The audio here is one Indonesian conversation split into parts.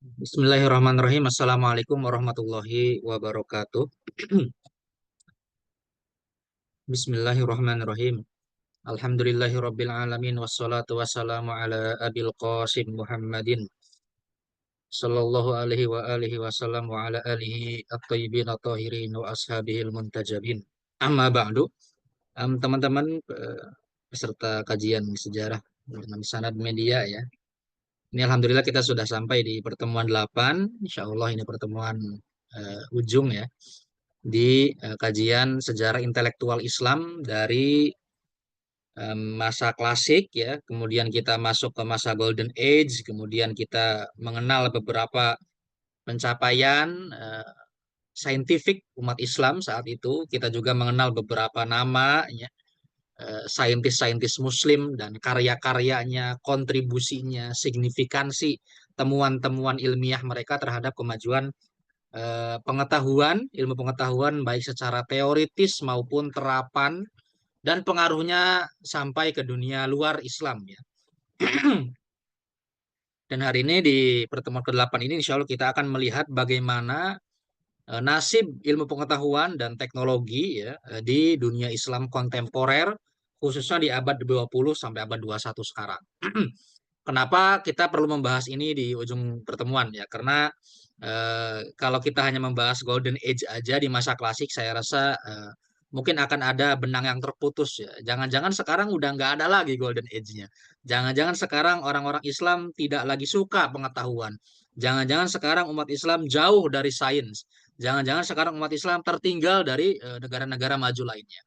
Bismillahirrahmanirrahim. Assalamualaikum warahmatullahi wabarakatuh. Bismillahirrahmanirrahim. Alhamdulillahirabbil alamin wassalatu wassalamu ala abil qasim Muhammadin sallallahu alaihi wa alihi wasallam wa ala alihi at-thayyibin at-tahirin wa ashabihil muntajabin. Amma ba'du. Teman-teman peserta kajian sejarah dengan sanad media ya. Ini alhamdulillah kita sudah sampai di pertemuan 8. Insya Allah ini pertemuan ujung ya di kajian sejarah intelektual Islam dari masa klasik ya, kemudian kita masuk ke masa Golden Age, kemudian kita mengenal beberapa pencapaian saintifik umat Islam saat itu, kita juga mengenal beberapa nama ya, saintis-saintis Muslim dan karya-karyanya, kontribusinya, signifikansi temuan-temuan ilmiah mereka terhadap kemajuan pengetahuan, ilmu pengetahuan baik secara teoritis maupun terapan dan pengaruhnya sampai ke dunia luar Islam ya. Dan hari ini di pertemuan ke-8 ini insya Allah kita akan melihat bagaimana nasib ilmu pengetahuan dan teknologi ya di dunia Islam kontemporer khususnya di abad 20 sampai abad 21 sekarang. Kenapa kita perlu membahas ini di ujung pertemuan ya? Karena kalau kita hanya membahas Golden Age aja di masa klasik, saya rasa mungkin akan ada benang yang terputus ya. Jangan-jangan sekarang udah nggak ada lagi Golden Age-nya. Jangan-jangan sekarang orang-orang Islam tidak lagi suka pengetahuan. Jangan-jangan sekarang umat Islam jauh dari sains. Jangan-jangan sekarang umat Islam tertinggal dari negara-negara maju lainnya.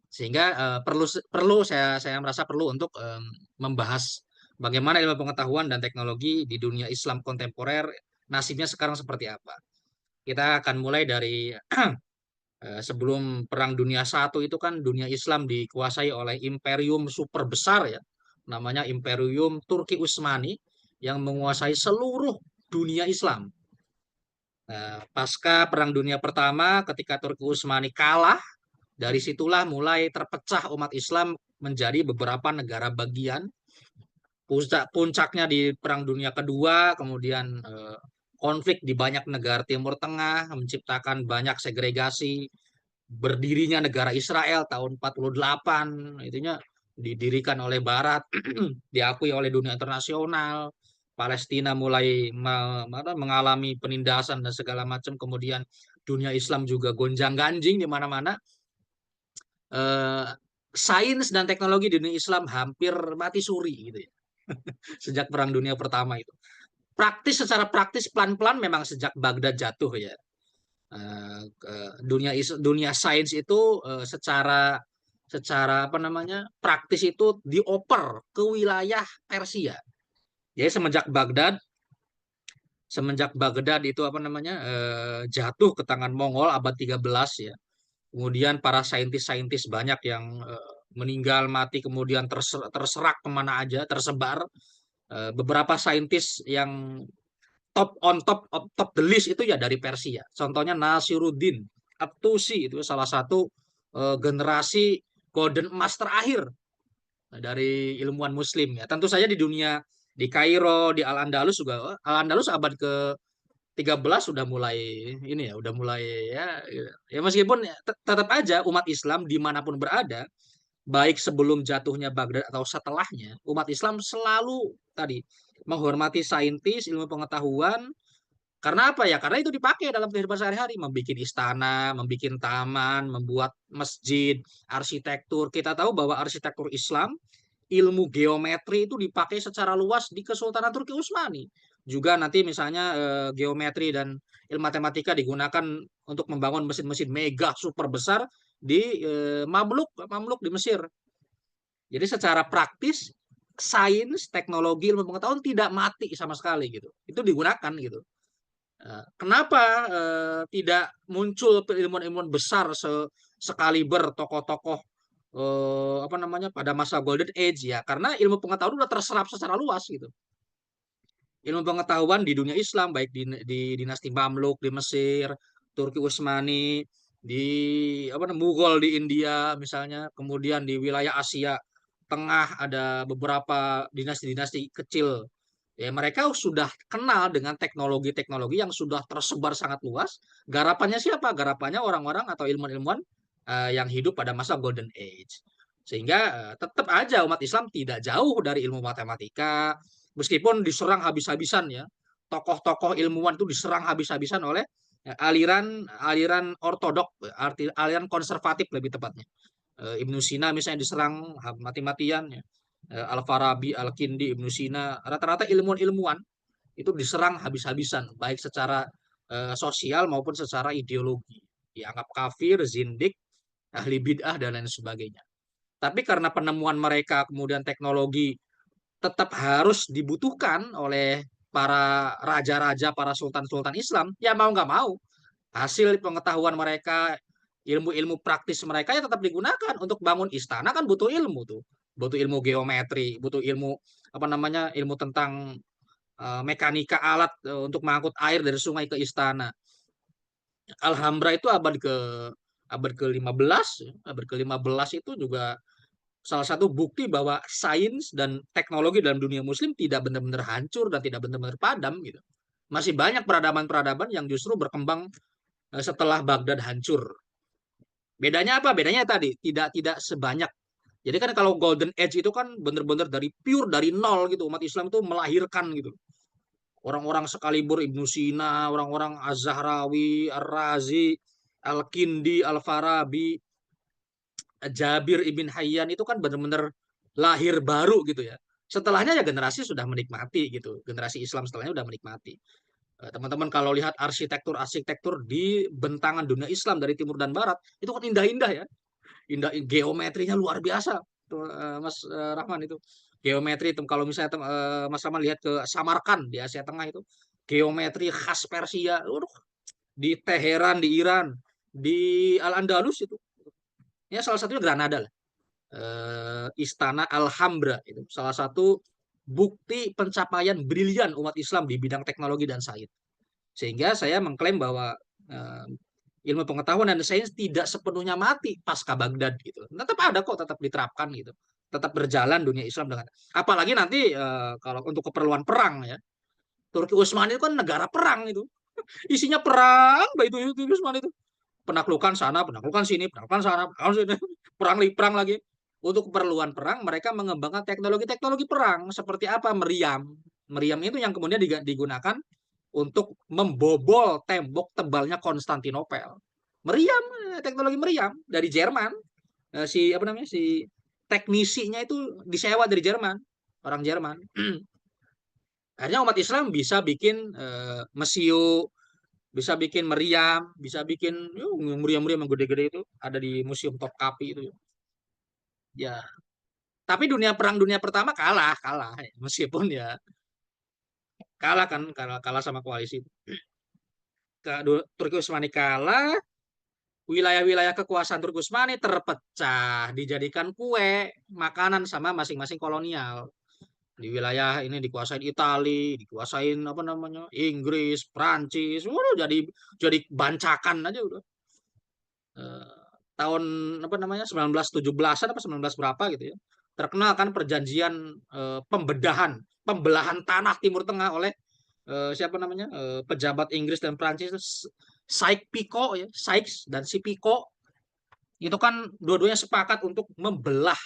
Sehingga perlu perlu saya merasa perlu untuk membahas bagaimana ilmu pengetahuan dan teknologi di dunia Islam kontemporer nasibnya sekarang seperti apa. Kita akan mulai dari sebelum Perang Dunia I itu kan dunia Islam dikuasai oleh imperium super besar ya, namanya Imperium Turki Utsmani yang menguasai seluruh dunia Islam. Pasca Perang Dunia Pertama, ketika Turki Utsmani kalah, dari situlah mulai terpecah umat Islam menjadi beberapa negara bagian. Puncaknya di Perang Dunia Kedua, kemudian konflik di banyak negara Timur Tengah, menciptakan banyak segregasi, berdirinya negara Israel tahun 48, itunya didirikan oleh Barat, diakui oleh dunia internasional. Palestina mulai mengalami penindasan dan segala macam, kemudian dunia Islam juga gonjang-ganjing di mana-mana. eh, Sains dan teknologi di dunia Islam hampir mati suri gitu ya sejak Perang Dunia Pertama itu. Secara praktis pelan-pelan memang sejak Baghdad jatuh ya. Dunia sains itu secara secara apa namanya praktis itu dioper ke wilayah Persia. Jadi semenjak Baghdad itu apa namanya jatuh ke tangan Mongol abad 13 ya. Kemudian para saintis-saintis banyak yang meninggal mati, kemudian terserak kemana aja, tersebar. Beberapa saintis yang top the list itu ya dari Persia. Contohnya Nasiruddin At-Tusi itu salah satu generasi golden emas terakhir dari ilmuwan Muslim ya. Tentu saja di dunia di Kairo, di Al-Andalus juga. Al-Andalus abad ke 13 sudah mulai ini ya, udah mulai ya, ya meskipun ya, tetap aja umat Islam dimanapun berada, baik sebelum jatuhnya Baghdad atau setelahnya, umat Islam selalu tadi menghormati saintis, ilmu pengetahuan. Karena apa ya? Karena itu dipakai dalam kehidupan sehari-hari, membuat istana, membuat taman, membuat masjid, arsitektur. Kita tahu bahwa arsitektur Islam, ilmu geometri itu dipakai secara luas di Kesultanan Turki Utsmani. Juga nanti misalnya geometri dan ilmu matematika digunakan untuk membangun mesin-mesin mega super besar di Mamluk, Mamluk di Mesir. Jadi secara praktis sains, teknologi, ilmu pengetahuan tidak mati sama sekali gitu. Itu digunakan gitu. Kenapa tidak muncul ilmuwan-ilmuwan besar sekaliber tokoh-tokoh apa namanya pada masa Golden Age ya? Karena ilmu pengetahuan sudah terserap secara luas gitu. Ilmu pengetahuan di dunia Islam baik di dinasti Mamluk di Mesir, Turki Utsmani, di apa namanya Mughal di India misalnya, kemudian di wilayah Asia Tengah ada beberapa dinasti-dinasti kecil Ya, mereka sudah kenal dengan teknologi-teknologi yang sudah tersebar sangat luas. Garapannya siapa? Garapannya orang-orang atau ilmuwan-ilmuwan yang hidup pada masa Golden Age. Sehingga tetap aja umat Islam tidak jauh dari ilmu matematika, meskipun diserang habis-habisan ya. Tokoh-tokoh ilmuwan itu diserang habis-habisan oleh aliran aliran ortodok, aliran konservatif lebih tepatnya. Ibnu Sina misalnya diserang mati-matian ya. Al-Farabi, Al-Kindi, Ibnu Sina, rata-rata ilmuwan-ilmuwan itu diserang habis-habisan, baik secara sosial maupun secara ideologi. Dianggap kafir, zindik, ahli bid'ah, dan lain sebagainya. Tapi karena penemuan mereka, kemudian teknologi tetap harus dibutuhkan oleh para raja-raja, para sultan-sultan Islam, ya mau nggak mau, hasil pengetahuan mereka, ilmu-ilmu praktis mereka ya tetap digunakan untuk bangun istana kan butuh ilmu tuh, butuh ilmu geometri, butuh ilmu apa namanya ilmu tentang mekanika alat untuk mengangkut air dari sungai ke istana. Alhambra itu abad ke-15, abad ke-15 itu juga salah satu bukti bahwa sains dan teknologi dalam dunia muslim tidak benar-benar hancur dan tidak benar-benar padam gitu. Masih banyak peradaban-peradaban yang justru berkembang setelah Baghdad hancur. Bedanya apa? Bedanya tadi tidak sebanyak. Jadi kan kalau Golden Age itu kan benar-benar dari pure dari nol gitu. Umat Islam itu melahirkan gitu. Orang-orang sekalibur Ibnu Sina, orang-orang Az-Zahrawi, Ar-Razi, Al-Kindi, Al-Farabi, Jabir ibn Hayyan itu kan benar-benar lahir baru gitu ya. Setelahnya ya generasi sudah menikmati gitu. Generasi Islam setelahnya sudah menikmati. Teman-teman kalau lihat arsitektur-arsitektur di bentangan dunia Islam dari timur dan barat, itu kan indah-indah ya. Indah, geometrinya luar biasa. Tuh, Mas Rahman itu. Geometri itu kalau misalnya Mas Rahman lihat ke Samarkand di Asia Tengah itu, geometri khas Persia. Waduh, di Teheran di Iran, di Al-Andalus itu. Ya salah satunya Granada lah. Istana Alhambra itu salah satu bukti pencapaian brilian umat Islam di bidang teknologi dan sains. Sehingga saya mengklaim bahwa eh, ilmu pengetahuan dan sains tidak sepenuhnya mati pasca Baghdad gitu. Tetap ada kok, tetap diterapkan gitu. Tetap berjalan dunia Islam dengan apalagi nanti kalau untuk keperluan perang ya. Turki Utsmani itu kan negara perang itu. Isinya perang, itu Utsmani itu. Penaklukan sana, penaklukan sini, penaklukan sana, penaklukan sini. Perang lagi. Untuk keperluan perang, mereka mengembangkan teknologi-teknologi perang. Seperti apa? Meriam. Meriam itu yang kemudian digunakan untuk membobol tembok tebalnya Konstantinopel. Meriam, teknologi meriam dari Jerman. Si apa namanya si teknisinya itu disewa dari Jerman, orang Jerman. Akhirnya umat Islam bisa bikin mesiu, bisa bikin meriam, bisa bikin meriam-meriam yang gede-gede itu ada di Museum Topkapi itu. Ya, tapi dunia pertama kalah, kalah. Meskipun ya kalah kan, kalah sama koalisi. Turki Utsmani kalah, wilayah-wilayah kekuasaan Turki Utsmani terpecah, dijadikan kue, makanan sama masing-masing kolonial. Di wilayah ini dikuasain Itali, dikuasain apa namanya Inggris, Prancis, waduh jadi bancakan aja udah. Eh, tahun apa namanya 1917-an apa 19 berapa gitu ya. Terkenal kan perjanjian pembedahan, pembelahan tanah Timur Tengah oleh siapa namanya pejabat Inggris dan Prancis, Sykes-Picot ya, Sykes dan si Picot itu kan dua-duanya sepakat untuk membelah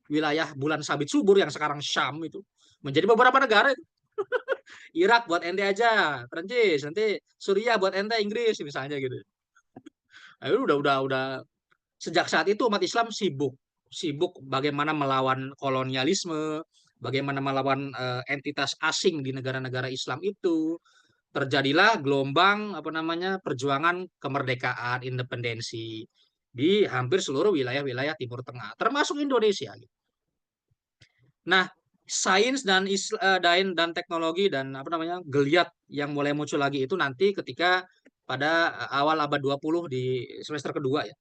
wilayah bulan sabit subur yang sekarang Syam itu menjadi beberapa negara itu. Irak buat ente aja, Prancis, nanti Suriah buat ente Inggris misalnya gitu. Nah, itu udah sejak saat itu umat Islam sibuk sibuk bagaimana melawan kolonialisme, bagaimana melawan entitas asing di negara-negara Islam itu. Terjadilah gelombang apa namanya perjuangan kemerdekaan, independensi di hampir seluruh wilayah-wilayah Timur Tengah, termasuk Indonesia. Nah, sains dan teknologi dan apa namanya geliat yang mulai muncul lagi itu nanti ketika pada awal abad 20 di semester kedua ya,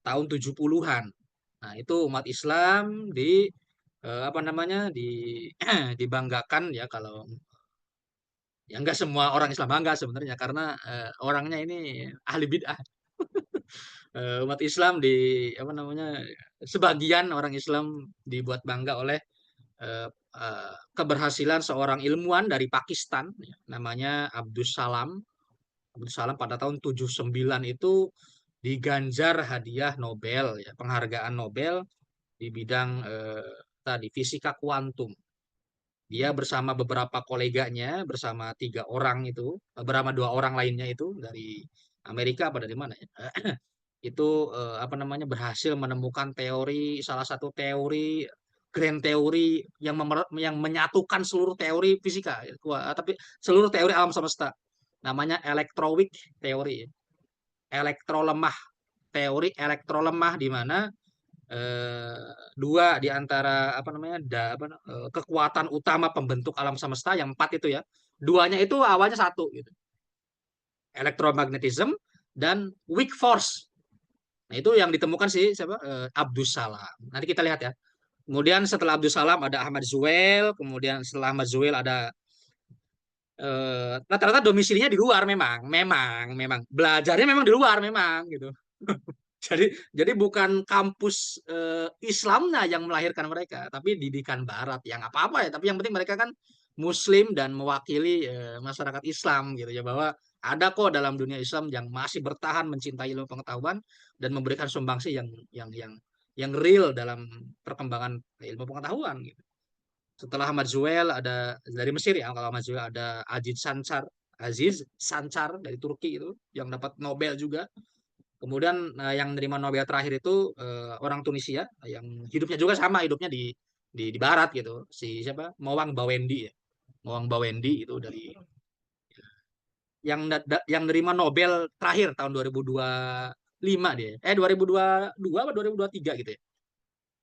tahun 70-an. Nah, itu umat Islam apa namanya dibanggakan ya kalau ya enggak semua orang Islam bangga sebenarnya karena orangnya ini ahli bid'ah. Umat Islam apa namanya sebagian orang Islam dibuat bangga oleh keberhasilan seorang ilmuwan dari Pakistan, ya, namanya Abdus Salam. Abdus Salam pada tahun 79 itu diganjar hadiah Nobel, ya, penghargaan Nobel di bidang tadi fisika kuantum. Dia bersama beberapa koleganya, bersama 3 orang itu, beberapa 2 orang lainnya itu dari Amerika apa dari mana ya? Itu apa namanya berhasil menemukan teori, salah satu teori grand teori yang menyatukan seluruh teori fisika, tapi seluruh teori alam semesta, namanya electroweak teori, elektrolemah, teori elektrolemah, di mana dua di antara apa namanya kekuatan utama pembentuk alam semesta yang 4 itu ya, duanya itu awalnya satu gitu, elektromagnetism dan weak force. Nah, itu yang ditemukan sih siapa? Abdus Salam. Nanti kita lihat ya. Kemudian setelah Abdus Salam ada Ahmad Zuhail, kemudian setelah Ahmad Zuhail ada rata-rata domisilinya di luar, memang belajarnya memang di luar memang gitu. Jadi jadi bukan kampus Islamnya yang melahirkan mereka, tapi didikan Barat yang apa-apa ya. Tapi yang penting mereka kan Muslim dan mewakili masyarakat Islam gitu ya, bahwa ada kok dalam dunia Islam yang masih bertahan mencintai ilmu pengetahuan dan memberikan sumbangsi yang real dalam perkembangan ilmu pengetahuan gitu. Setelah Ahmad Zuhail ada dari Mesir ya, kalau Ahmad Zuhail ada Aziz Sancar dari Turki itu yang dapat Nobel juga. Kemudian yang menerima Nobel terakhir itu orang Tunisia yang hidupnya juga sama, hidupnya di barat gitu. Si siapa? Mowang Bawendi ya. Mowang Bawendi itu dari yang menerima Nobel terakhir tahun 2025 dia. 2022 apa 2023 gitu ya.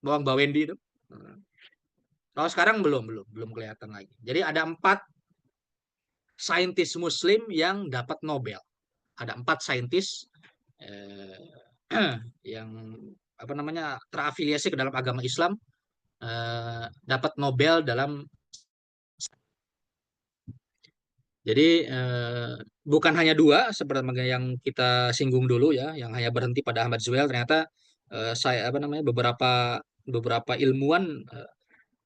Mowang Bawendi itu. Kalau sekarang belum kelihatan lagi. Jadi ada 4 saintis Muslim yang dapat Nobel. Ada 4 saintis yang apa namanya terafiliasi ke dalam agama Islam, dapat Nobel dalam. Jadi bukan hanya 2 seperti yang kita singgung dulu ya, yang hanya berhenti pada Ahmad Zuhail. Ternyata saya apa namanya beberapa beberapa ilmuwan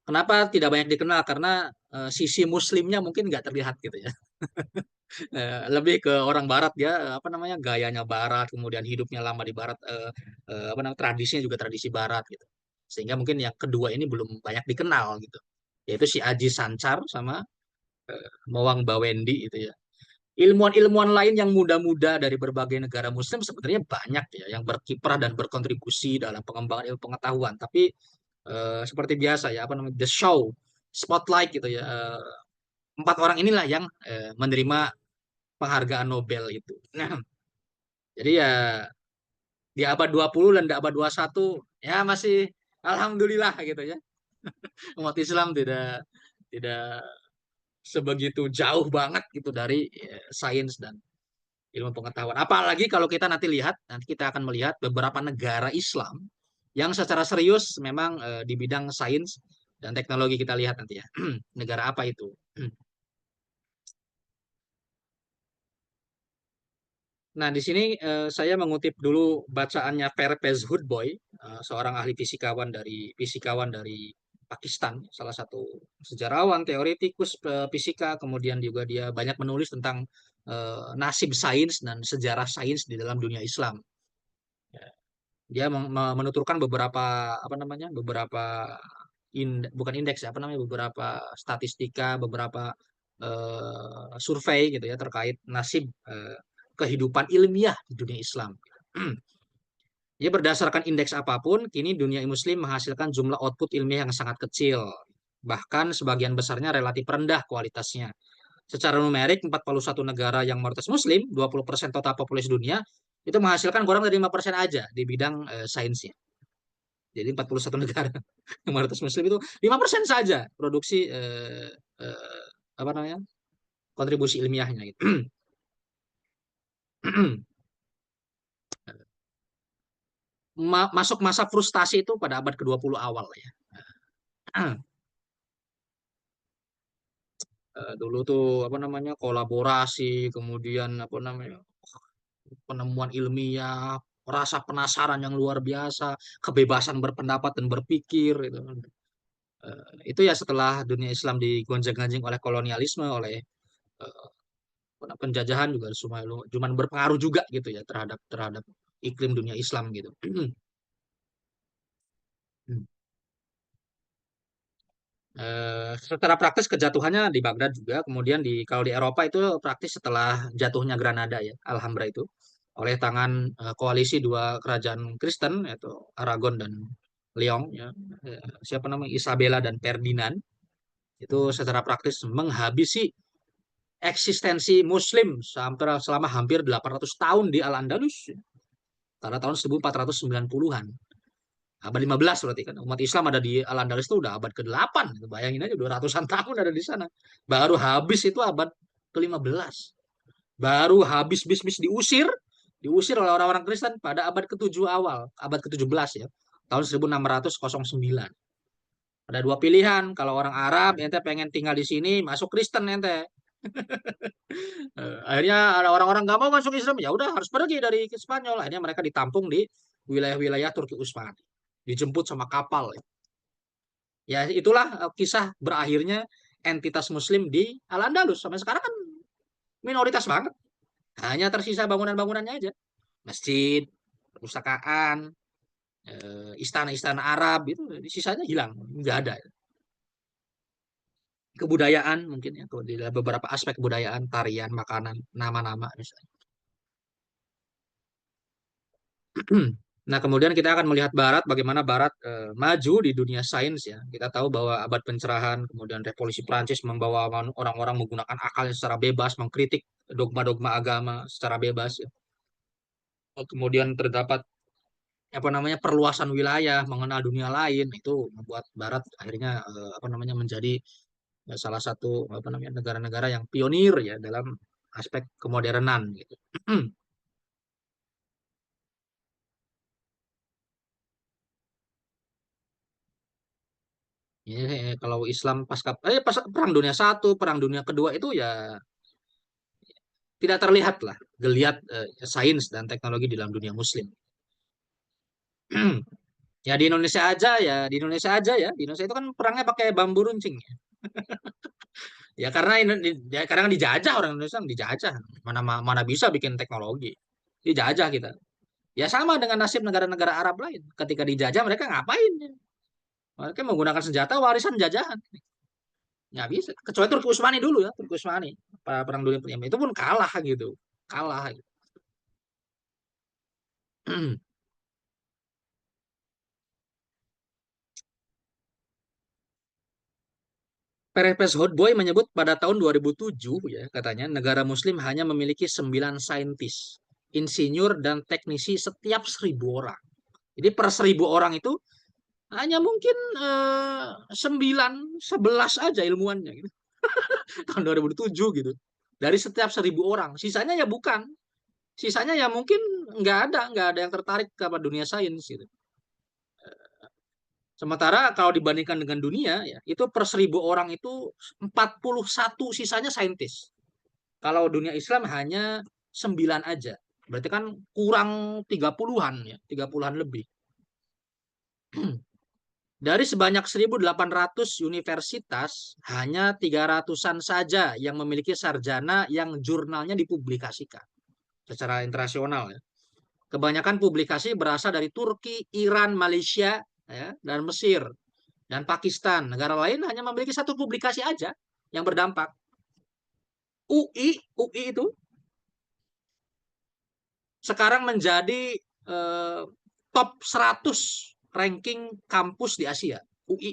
kenapa tidak banyak dikenal, karena sisi Muslimnya mungkin nggak terlihat gitu ya. Lebih ke orang Barat ya, apa namanya gayanya Barat, kemudian hidupnya lama di Barat, apa namanya tradisinya juga tradisi Barat gitu, sehingga mungkin yang kedua ini belum banyak dikenal gitu, yaitu si Aji Sancar sama Mowang Bawendi itu ya. Ilmuwan-ilmuwan lain yang muda-muda dari berbagai negara Muslim sebenarnya banyak ya yang berkiprah dan berkontribusi dalam pengembangan ilmu pengetahuan, tapi seperti biasa ya, apa namanya the show spotlight gitu ya, 4 orang inilah yang menerima penghargaan Nobel itu. Nah, jadi ya di abad 20 dan di abad 21 ya masih alhamdulillah gitu ya. Umat Islam tidak tidak sebegitu jauh banget gitu dari sains dan ilmu pengetahuan. Apalagi kalau kita nanti kita akan melihat beberapa negara Islam yang secara serius memang di bidang sains dan teknologi, kita lihat nanti ya. Negara apa itu? Nah, di sini saya mengutip dulu bacaannya Pervez Hoodbhoy, seorang ahli fisikawan dari Pakistan, salah satu sejarawan, teoretikus fisika, kemudian juga dia banyak menulis tentang nasib sains dan sejarah sains di dalam dunia Islam. Ya, dia menuturkan beberapa apa namanya beberapa bukan indeks ya, apa namanya beberapa statistika, beberapa survei gitu ya terkait nasib kehidupan ilmiah di dunia Islam. Ya, berdasarkan indeks apapun, kini dunia Muslim menghasilkan jumlah output ilmiah yang sangat kecil. Bahkan sebagian besarnya relatif rendah kualitasnya. Secara numerik, 41 negara yang mayoritas Muslim, 20% total populasi dunia, itu menghasilkan kurang dari 5% aja di bidang sainsnya. Jadi 41 negara yang mayoritas Muslim itu 5% saja produksi apa namanya kontribusi ilmiahnya gitu. Masuk masa frustasi itu pada abad ke-20 awal ya. Dulu tuh apa namanya kolaborasi, kemudian apa namanya penemuan ilmiah, rasa penasaran yang luar biasa, kebebasan berpendapat dan berpikir gitu. Itu ya setelah dunia Islam digonjang-ganjing oleh kolonialisme, oleh eh, penjajahan juga semua cuman berpengaruh juga gitu ya terhadap terhadap iklim dunia Islam gitu. Secara praktis kejatuhannya di Baghdad juga, kemudian kalau di Eropa itu praktis setelah jatuhnya Granada ya, Alhambra itu oleh tangan koalisi dua kerajaan Kristen yaitu Aragon dan Lyon ya. Siapa namanya Isabella dan Ferdinand itu secara praktis menghabisi eksistensi Muslim selama hampir 800 tahun di Al-Andalus ya. Pada tahun 1490-an. Abad 15 berarti kan. Umat Islam ada di Al-Andalus itu udah abad ke-8. Bayangin aja 200-an tahun ada di sana. Baru habis itu abad ke-15. Baru habis bis-bis diusir oleh orang-orang Kristen pada abad ke-7 awal, abad ke-17 ya. Tahun 1609. Ada dua pilihan, kalau orang Arab ente pengen tinggal di sini, masuk Kristen ente. Akhirnya ada orang-orang nggak mau masuk Islam, ya udah harus pergi dari Spanyol. Akhirnya mereka ditampung di wilayah-wilayah Turki Utsmani, dijemput sama kapal. Ya itulah kisah berakhirnya entitas Muslim di Al-Andalus. Sampai sekarang kan minoritas banget, hanya tersisa bangunan-bangunannya aja, masjid, perpustakaan, istana-istana Arab itu, sisanya hilang, nggak ada. Kebudayaan mungkin ya, di beberapa aspek kebudayaan, tarian, makanan, nama-nama misalnya. Nah, kemudian kita akan melihat Barat, bagaimana Barat maju di dunia sains ya. Kita tahu bahwa abad pencerahan, kemudian revolusi Prancis membawa orang-orang menggunakan akalnya secara bebas, mengkritik dogma-dogma agama secara bebas ya. Kemudian terdapat apa namanya perluasan wilayah, mengenal dunia lain, itu membuat Barat akhirnya apa namanya menjadi salah satu apa namanya negara-negara yang pionir ya dalam aspek kemodernan gitu. Ya, kalau Islam pas Perang Dunia Satu, Perang Dunia Kedua itu ya tidak terlihat lah geliat sains dan teknologi di dalam dunia Muslim. Ya di Indonesia aja ya, di Indonesia aja ya, di Indonesia itu kan perangnya pakai bambu runcing. Ya karena ya, karena dijajah orang Indonesia dijajah, mana mana bisa bikin teknologi, dijajah kita. Ya sama dengan nasib negara-negara Arab lain, ketika dijajah mereka ngapain? Mereka menggunakan senjata warisan jajahan. Nggak bisa. Kecuali Turki Utsmani dulu ya, Turki Utsmani. Perang Dunia Pertama itu pun kalah gitu. Kalah gitu. Perepes Hotboy menyebut pada tahun 2007 ya katanya negara muslim hanya memiliki 9 saintis, insinyur dan teknisi setiap 1.000 orang. Jadi per 1.000 orang itu hanya mungkin 9, 11 aja ilmuannya gitu. Tahun 2007 gitu. Dari setiap 1.000 orang. Sisanya ya bukan. Sisanya ya mungkin nggak ada yang tertarik ke dunia sains gitu. Sementara kalau dibandingkan dengan dunia, ya, itu per 1.000 orang itu 41 sisanya saintis. Kalau dunia Islam hanya 9 aja. Berarti kan kurang 30-an ya, 30-an lebih. Dari sebanyak 1.800 universitas, hanya 300-an saja yang memiliki sarjana yang jurnalnya dipublikasikan secara internasional ya. Kebanyakan publikasi berasal dari Turki, Iran, Malaysia, ya, dan Mesir. Dan Pakistan. Negara lain hanya memiliki satu publikasi aja yang berdampak. UI itu sekarang menjadi eh, top 100 ranking kampus di Asia. UI,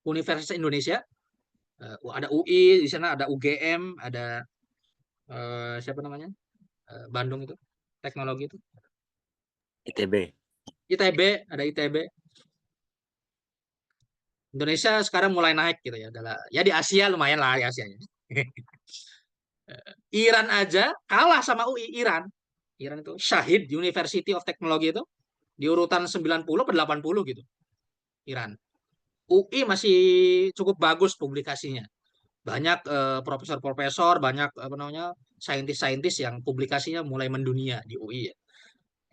Universitas Indonesia, ada UI di sana, ada UGM, ada siapa namanya? Bandung itu, teknologi itu. ITB. ITB, ada ITB. Indonesia sekarang mulai naik gitu ya. Ya di Asia lumayan lah di Asia. Iran aja kalah sama UI Iran. Iran itu Shahid University of Technology itu di urutan 90 ke 80 gitu. Iran. UI masih cukup bagus publikasinya. Banyak profesor-profesor, banyak apa namanya saintis-saintis yang publikasinya mulai mendunia di UI ya.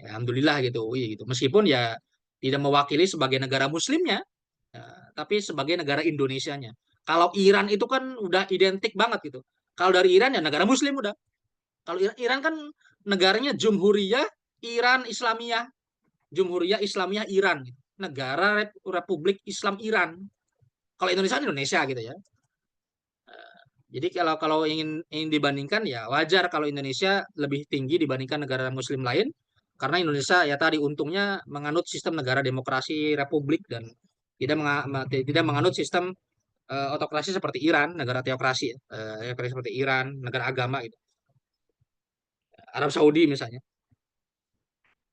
Ya, alhamdulillah gitu UI gitu. Meskipun ya tidak mewakili sebagai negara muslimnya, Tapi sebagai negara Indonesianya. Kalau Iran itu kan udah identik banget gitu. Kalau dari Iran ya negara Muslim udah. Kalau Iran kan negaranya Jumhuriyah Iran Islamiyah, Jumhuriyah Islamiyah Iran, gitu. Negara Republik Islam Iran. Kalau Indonesia Indonesia gitu ya. Jadi kalau kalau ingin dibandingkan ya wajar kalau Indonesia lebih tinggi dibandingkan negara Muslim lain karena Indonesia ya tadi untungnya menganut sistem negara demokrasi republik dan tidak menganut sistem otokrasi seperti Iran, negara teokrasi, teokrasi seperti Iran, negara agama gitu. Arab Saudi misalnya.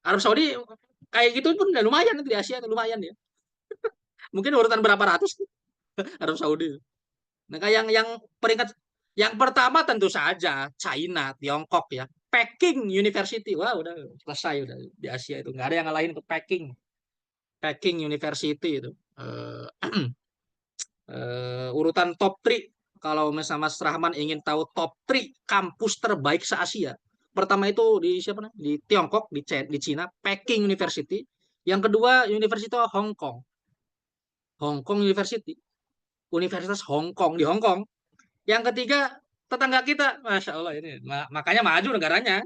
Arab Saudi kayak gitu pun udah lumayan di Asia lumayan ya. Mungkin urutan berapa ratus Arab Saudi. Nah, kayak yang peringkat yang pertama tentu saja China, Tiongkok ya. Peking University. Wah, udah selesai udah di Asia itu. Nggak ada yang ngalahin ke Peking. Peking University itu. Urutan top 3 kalau misalnya Mas Rahman ingin tahu top 3 kampus terbaik se-Asia. Pertama itu di siapa nih? Di Tiongkok, di Cina, Peking University. Yang kedua University Hong Kong. Hong Kong University. Universitas Hong Kong di Hong Kong. Yang ketiga tetangga kita, masya Allah ini, makanya maju negaranya.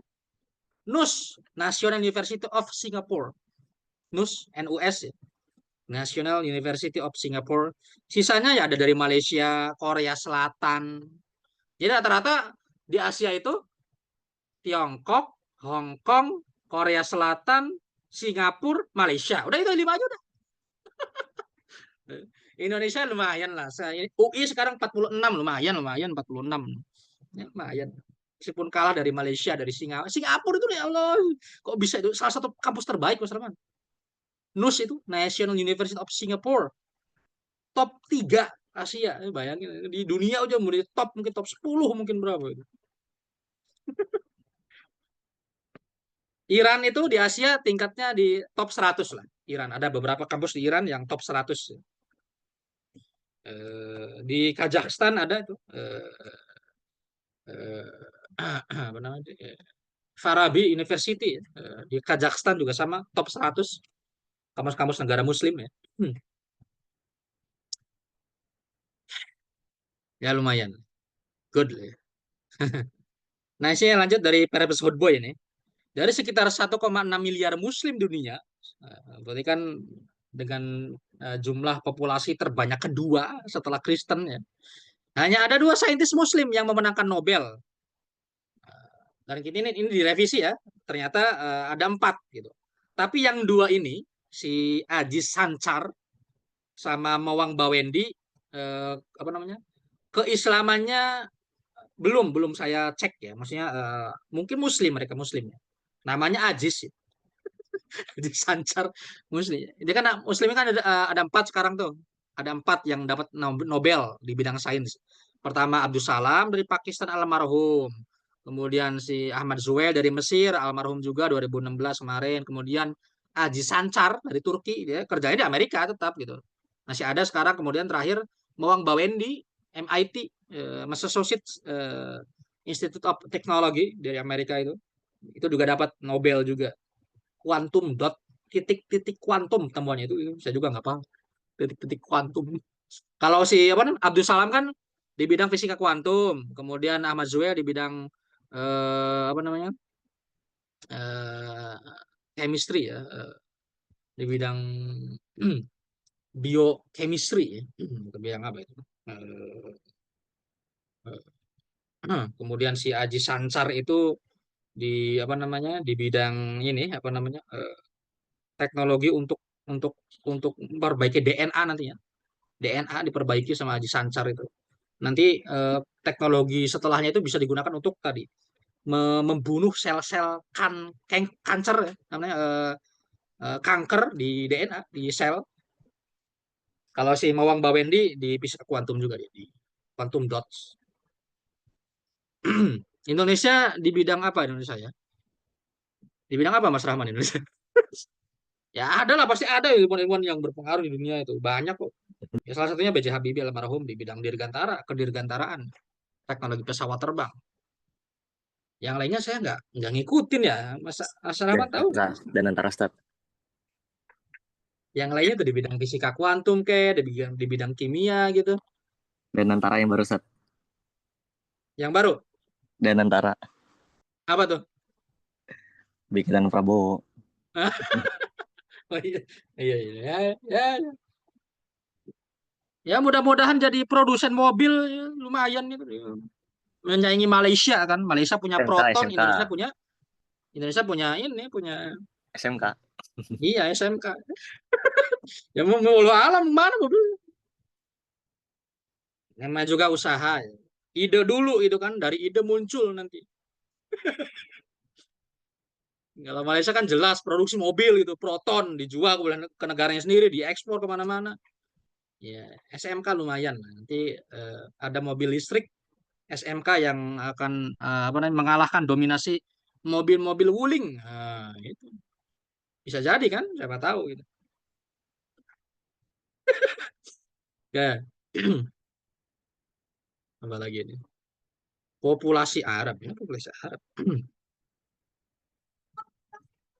NUS, National University of Singapore, NUS, NUS ya. National University of Singapore. Sisanya ya ada dari Malaysia, Korea Selatan. Jadi rata-rata di Asia itu Tiongkok, Hong Kong, Korea Selatan, Singapura, Malaysia. Udah itu 5 aja udah. Indonesia lumayan lah. UI sekarang 46 lumayan lumayan 46. Ya, lumayan. Meskipun kalah dari Malaysia, dari Singapura. Singapura itu ya Allah, kok bisa itu salah satu kampus terbaik Mas Rahman. NUS itu National University of Singapore. Top 3 Asia. Bayangin di dunia aja mulai top mungkin top 10 mungkin berapa itu. Iran itu di Asia tingkatnya di top 100 lah. Iran ada beberapa kampus di Iran yang top 100. Di Kazakhstan ada itu eh, apa namanya? Farabi University di Kazakhstan juga sama top 100 kampus-kampus negara Muslim ya. Ya lumayan, good lah ya. Nah, saya lanjut dari Perepes Good Boy ini. Dari sekitar 1,6 miliar Muslim dunia, berarti kan dengan jumlah populasi terbanyak kedua setelah Kristen ya. Hanya ada 2 saintis Muslim yang memenangkan Nobel. Dan ini direvisi ya, ternyata ada 4 gitu. Tapi yang 2 ini, si Aziz Sancar sama Mawang Bawendi, apa namanya, keislamannya belum saya cek ya, maksudnya mungkin Muslim mereka Muslim ya. Namanya Aziz, ya. Aziz Sancar Muslim. Dia kan Muslim kan ada 4 sekarang tuh, ada 4 yang dapat Nobel di bidang sains. Pertama Abdus Salam dari Pakistan almarhum. Kemudian si Ahmad Zuhail dari Mesir almarhum juga 2016 kemarin. Kemudian Aziz Sancar dari Turki, dia kerjanya di Amerika tetap gitu. Masih ada sekarang. Kemudian terakhir Mawang Bawendi MIT, Massachusetts Institute of Technology dari Amerika itu juga dapat Nobel juga. Quantum dot titik-titik kuantum temuannya itu saya juga nggak paham titik-titik kuantum. Kalau si apa Abdul Salam kan di bidang fisika kuantum, kemudian Ahmad Zuhail di bidang apa namanya eh chemistry ya, di bidang biochemistry ya, di bidang apa itu? Eh, Kemudian si Aji Sansar itu di apa namanya di bidang ini apa namanya teknologi untuk untuk memperbaiki DNA nantinya. DNA diperbaiki sama Aji Sancar itu. Nanti teknologi setelahnya itu bisa digunakan untuk tadi membunuh sel-sel kanker ya, namanya kanker di DNA di sel. Kalau si Mawang Bawendi di fisika kuantum juga di quantum dots. Indonesia di bidang apa Indonesia ya? Di bidang apa Mas Rahman Indonesia? Ya ada lah pasti ada ilmuwan-ilmuwan yang berpengaruh di dunia itu banyak kok. Ya, salah satunya B.J. Habibie almarhum di bidang dirgantara, kedirgantaraan, teknologi pesawat terbang. Yang lainnya saya nggak ngikutin ya. Mas dan Rahman tahu nggak? dan antara start Yang lainnya tuh di bidang fisika kuantum kayak di bidang kimia gitu. Dan antara yang baru set. Yang baru Dan antara apa tuh? bikinan Prabowo. Oh iya, iya, iya, ya, ya, ya mudah-mudahan jadi produsen mobil ya, lumayan gitu. Menyaingi Malaysia kan. Malaysia punya SMK, Proton, SMK, Indonesia punya ini, punya SMK. iya SMK. Ya mau alam mana mobil? Namanya juga usaha. Ya. Ide dulu itu kan, dari ide muncul nanti. Kalau Malaysia kan jelas produksi mobil gitu, Proton dijual ke negaranya sendiri, diekspor kemana-mana. Ya, SMK lumayan. Nanti ada mobil listrik SMK yang akan apa namanya mengalahkan dominasi mobil-mobil Wuling. Nah, itu bisa jadi kan? Siapa tahu gitu. Ya, apa lagi ini? Populasi Arab ya, populasi Arab.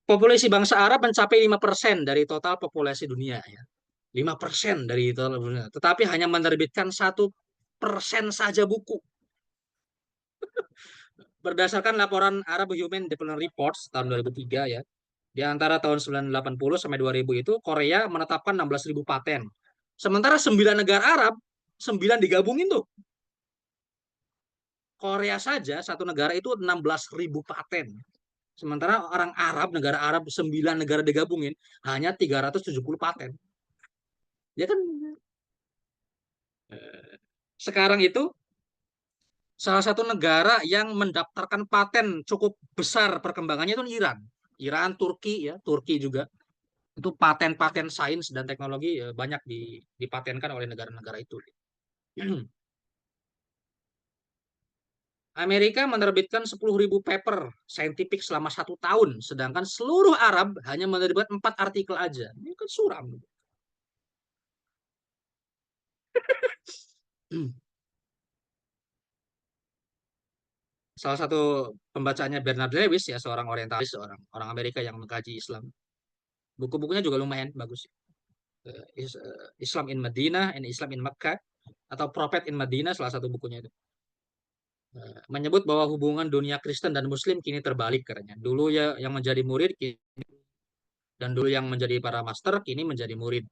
Populasi bangsa Arab mencapai 5% dari total populasi dunia ya. 5% dari total dunia. Tetapi hanya menerbitkan 1% saja buku. Berdasarkan laporan Arab Human Development Reports tahun 2003 ya, di antara tahun 1980 sampai 2000 itu Korea menetapkan 16.000 paten. Sementara 9 negara Arab, 9 digabungin tuh. Korea saja satu negara itu 16.000 paten. Sementara orang Arab, negara Arab 9 negara digabungin hanya 370 paten. Ya kan sekarang itu salah satu negara yang mendaftarkan paten cukup besar perkembangannya itu Iran. Iran, Turki ya, Turki juga. Itu paten-paten sains dan teknologi banyak dipatenkan oleh negara-negara itu. Amerika menerbitkan 10.000 paper scientific selama 1 tahun, sedangkan seluruh Arab hanya menerbitkan 4 artikel aja. Ini kan suram. Salah satu pembacanya Bernard Lewis ya, seorang orientalis, seorang orang Amerika yang mengkaji Islam. Buku-bukunya juga lumayan bagus. Islam in Medina and Islam in Mecca atau Prophet in Medina salah satu bukunya itu. Menyebut bahwa hubungan dunia Kristen dan Muslim kini terbalik katanya. Dulu ya yang menjadi murid dan dulu yang menjadi para master kini menjadi murid.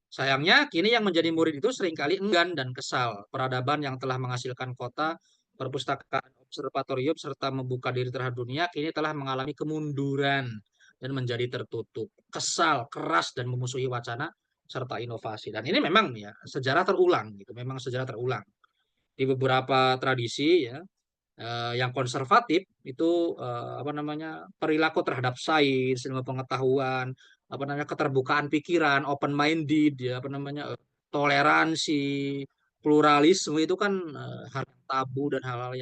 Sayangnya kini yang menjadi murid itu seringkali enggan dan kesal. Peradaban yang telah menghasilkan kota, perpustakaan, observatorium serta membuka diri terhadap dunia kini telah mengalami kemunduran dan menjadi tertutup, kesal, keras dan memusuhi wacana serta inovasi. Dan ini memang ya sejarah terulang gitu, memang sejarah terulang di beberapa tradisi ya yang konservatif itu apa namanya perilaku terhadap sains, ilmu pengetahuan, apa namanya keterbukaan pikiran, open minded, ya apa namanya toleransi, pluralisme itu kan hal yang tabu dan hal-hal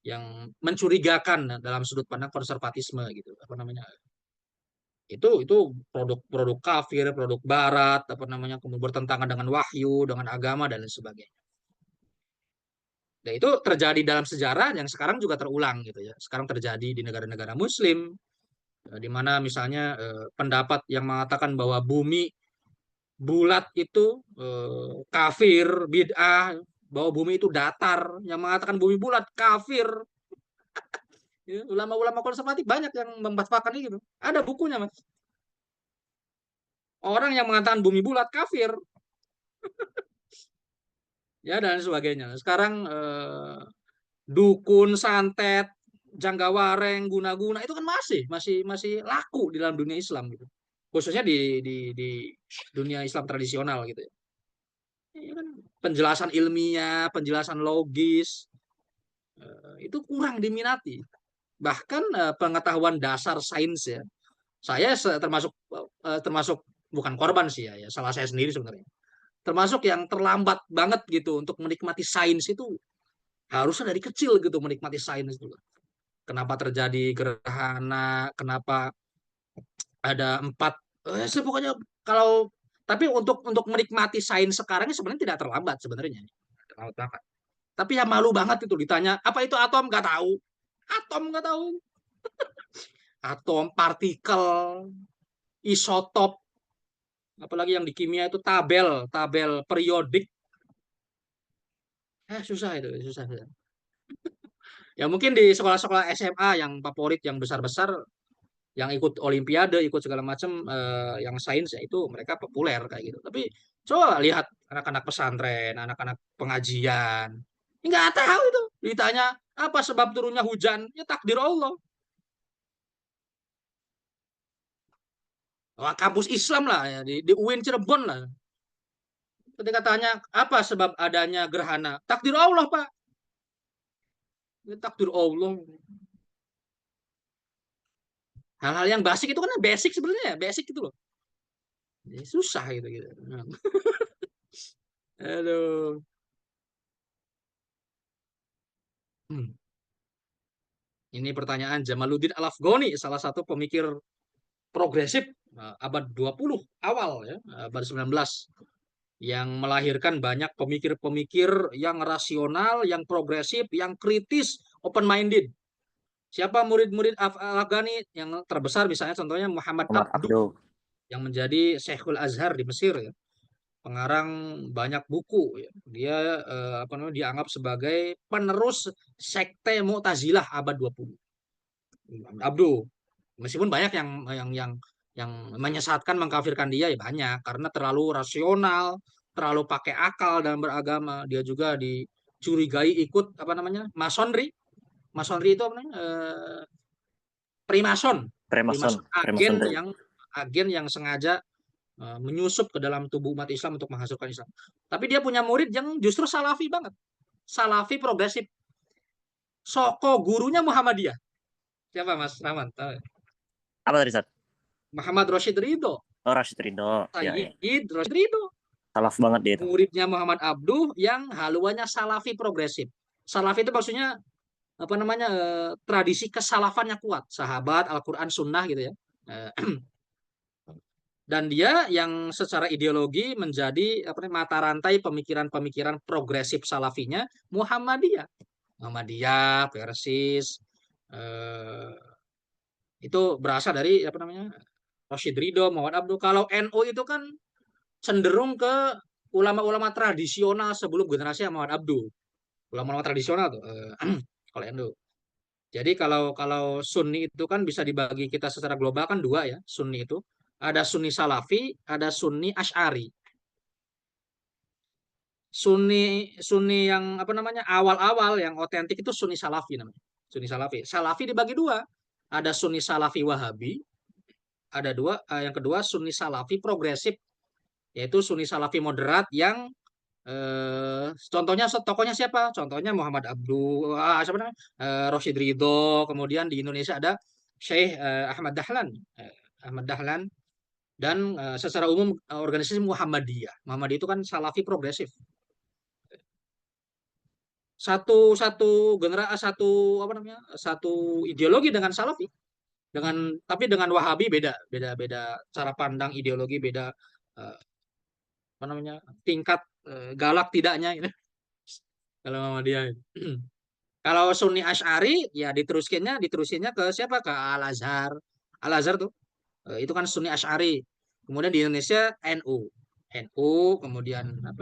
yang mencurigakan dalam sudut pandang konservatisme gitu, apa namanya itu produk-produk kafir, produk Barat, apa namanya kemudian bertentangan dengan wahyu, dengan agama dan lain sebagainya. Nah, itu terjadi dalam sejarah yang sekarang juga terulang gitu ya. Sekarang terjadi di negara-negara Muslim, di mana misalnya pendapat yang mengatakan bahwa bumi bulat itu kafir, bid'ah, bahwa bumi itu datar, yang mengatakan bumi bulat kafir. Ya, ulama-ulama konservatif banyak yang memfatwakan itu. Ada bukunya, Mas. Orang yang mengatakan bumi bulat kafir, ya dan sebagainya. Sekarang dukun, santet, janggawareng, guna-guna itu kan masih masih laku di dalam dunia Islam gitu. Khususnya di dunia Islam tradisional gitu ya. Iya kan penjelasan ilmiah, penjelasan logis itu kurang diminati. Bahkan pengetahuan dasar sains ya. Saya termasuk bukan korban sih ya, salah saya sendiri sebenarnya. Termasuk yang terlambat banget gitu untuk menikmati sains itu harusnya dari kecil gitu menikmati sains itu. Kenapa terjadi gerhana, kenapa ada empat, pokoknya kalau tapi untuk menikmati sains sekarang ini sebenarnya tidak terlambat sebenarnya. Terlambat banget. Tapi ya malu banget itu ditanya, apa itu atom? Nggak tahu. Atom nggak tahu. Atom, partikel, isotop, apalagi yang di kimia itu tabel, tabel periodik. Susah itu, susah. Ya mungkin di sekolah-sekolah SMA yang favorit, yang besar-besar, yang ikut olimpiade, ikut segala macam, yang sains ya itu mereka populer kayak gitu. Tapi coba lihat anak-anak pesantren, anak-anak pengajian, nggak tahu itu. Ditanya apa sebab turunnya hujan, ya takdir Allah. Wah, kampus Islam lah ya, di UIN Cirebon lah. Ketika tanya apa sebab adanya gerhana, takdir Allah Pak. Ya, takdir Allah. Hal-hal yang basic itu kan basic sebenarnya, basic itu loh. Jadi susah gitu gitu. Aduh. Hmm. Ini pertanyaan Jamaluddin Al-Afghani, salah satu pemikir progresif abad 20 awal ya, abad 19, yang melahirkan banyak pemikir-pemikir yang rasional, yang progresif, yang kritis, open minded. Siapa murid-murid Al-Afghani yang terbesar, misalnya contohnya Muhammad Muhammad Abduh Abdul. yang menjadi Syekhul Azhar di Mesir ya. Pengarang banyak buku ya. Dia apa namanya dianggap sebagai penerus sekte Mu'tazilah abad 20. Abduh. Meskipun banyak yang menyesatkan, mengkafirkan dia ya banyak karena terlalu rasional, terlalu pakai akal dalam beragama. Dia juga dicurigai ikut apa namanya? Masonry. Masonry itu apa namanya? Primason. Freemason. Primason Freemason tuh. agen yang sengaja menyusup ke dalam tubuh umat Islam untuk menghasilkan Islam. Tapi dia punya murid yang justru salafi banget. Salafi progresif. Soko gurunya Muhammadiyah. Siapa Mas Rahman? Tahu ya? Apa tadi, Sat? Muhammad Rashid Ridho. Oh, Rashid Ridho. Ya, ya. Sayyid Rashid Ridho. Salaf banget dia itu. Muridnya Muhammad Abduh yang haluannya salafi progresif. Salafi itu maksudnya apa namanya, tradisi kesalafannya kuat. Sahabat, Al-Quran, Sunnah gitu ya. Dan dia yang secara ideologi menjadi apa namanya, mata rantai pemikiran-pemikiran progresif salafinya Muhammadiyah. Muhammadiyah, Persis, eh, itu berasal dari apa namanya Rashid Ridho, Muhammad Abduh. Kalau NU itu kan cenderung ke ulama-ulama tradisional sebelum generasi Muhammad Abduh. Ulama-ulama tradisional tuh, kalau NU. Jadi kalau kalau Sunni itu kan bisa dibagi kita secara global kan dua ya, Sunni itu. Ada Sunni Salafi, ada Sunni Asy'ari. Sunni yang apa namanya awal-awal yang otentik itu Sunni Salafi namanya. Sunni Salafi. Salafi dibagi dua. Ada Sunni Salafi Wahabi, ada dua. Yang kedua Sunni Salafi progresif, yaitu Sunni Salafi moderat yang contohnya tokohnya siapa? Contohnya Muhammad Abduh, siapa namanya? Rashid Ridho. Kemudian di Indonesia ada Syekh Ahmad Dahlan. Ahmad Dahlan dan secara umum organisasi Muhammadiyah. Muhammadiyah itu kan Salafi progresif. Satu satu generasi, satu apa namanya? Satu ideologi dengan Salafi, dengan tapi dengan Wahabi beda, beda cara pandang ideologi, beda eh, apa namanya? Tingkat galak tidaknya ini. Kalau Muhammadiyah. Kalau Sunni Asy'ari ya diterusinnya ke siapa? Ke Al Azhar. Al Azhar tuh itu kan Sunni Asy'ari. Kemudian di Indonesia NU. NU kemudian apa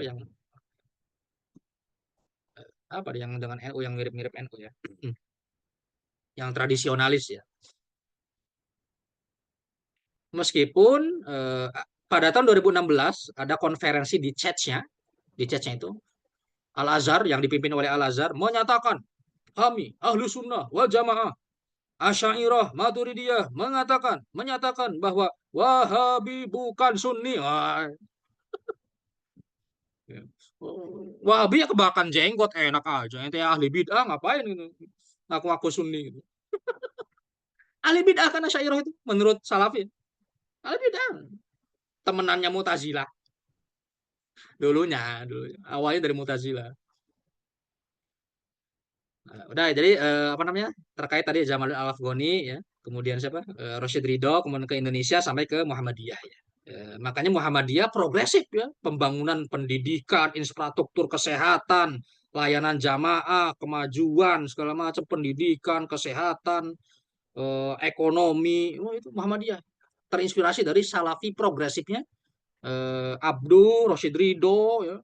yang dengan NU yang mirip-mirip NU ya. Yang tradisionalis ya. Meskipun pada tahun 2016 ada konferensi di chatnya itu Al Azhar yang dipimpin oleh Al Azhar menyatakan kami ahlu sunnah wal jamaah Asy'ariyah Maturidiyah menyatakan bahwa Wahabi bukan Sunni. Wah, ya. Wahabi ya kebakan jenggot enak aja. Ente ahli bid'ah ngapain gitu? Ngaku-ngaku Sunni gitu. Ahli bid'ah kan Asy'ariyah itu menurut Salafi. Ahli bid'ah. Temenannya Mu'tazilah dulu awalnya dari Mu'tazilah. Nah, udah jadi apa namanya? Terkait tadi Jamal Al-Afghani ya, kemudian siapa? Rashid Ridho, kemudian ke Indonesia sampai ke Muhammadiyah ya. Makanya Muhammadiyah progresif ya, pembangunan pendidikan, infrastruktur kesehatan, layanan jamaah, kemajuan segala macam pendidikan, kesehatan, ekonomi, itu Muhammadiyah terinspirasi dari Salafi progresifnya Abdu, Roshid Ridho, ya,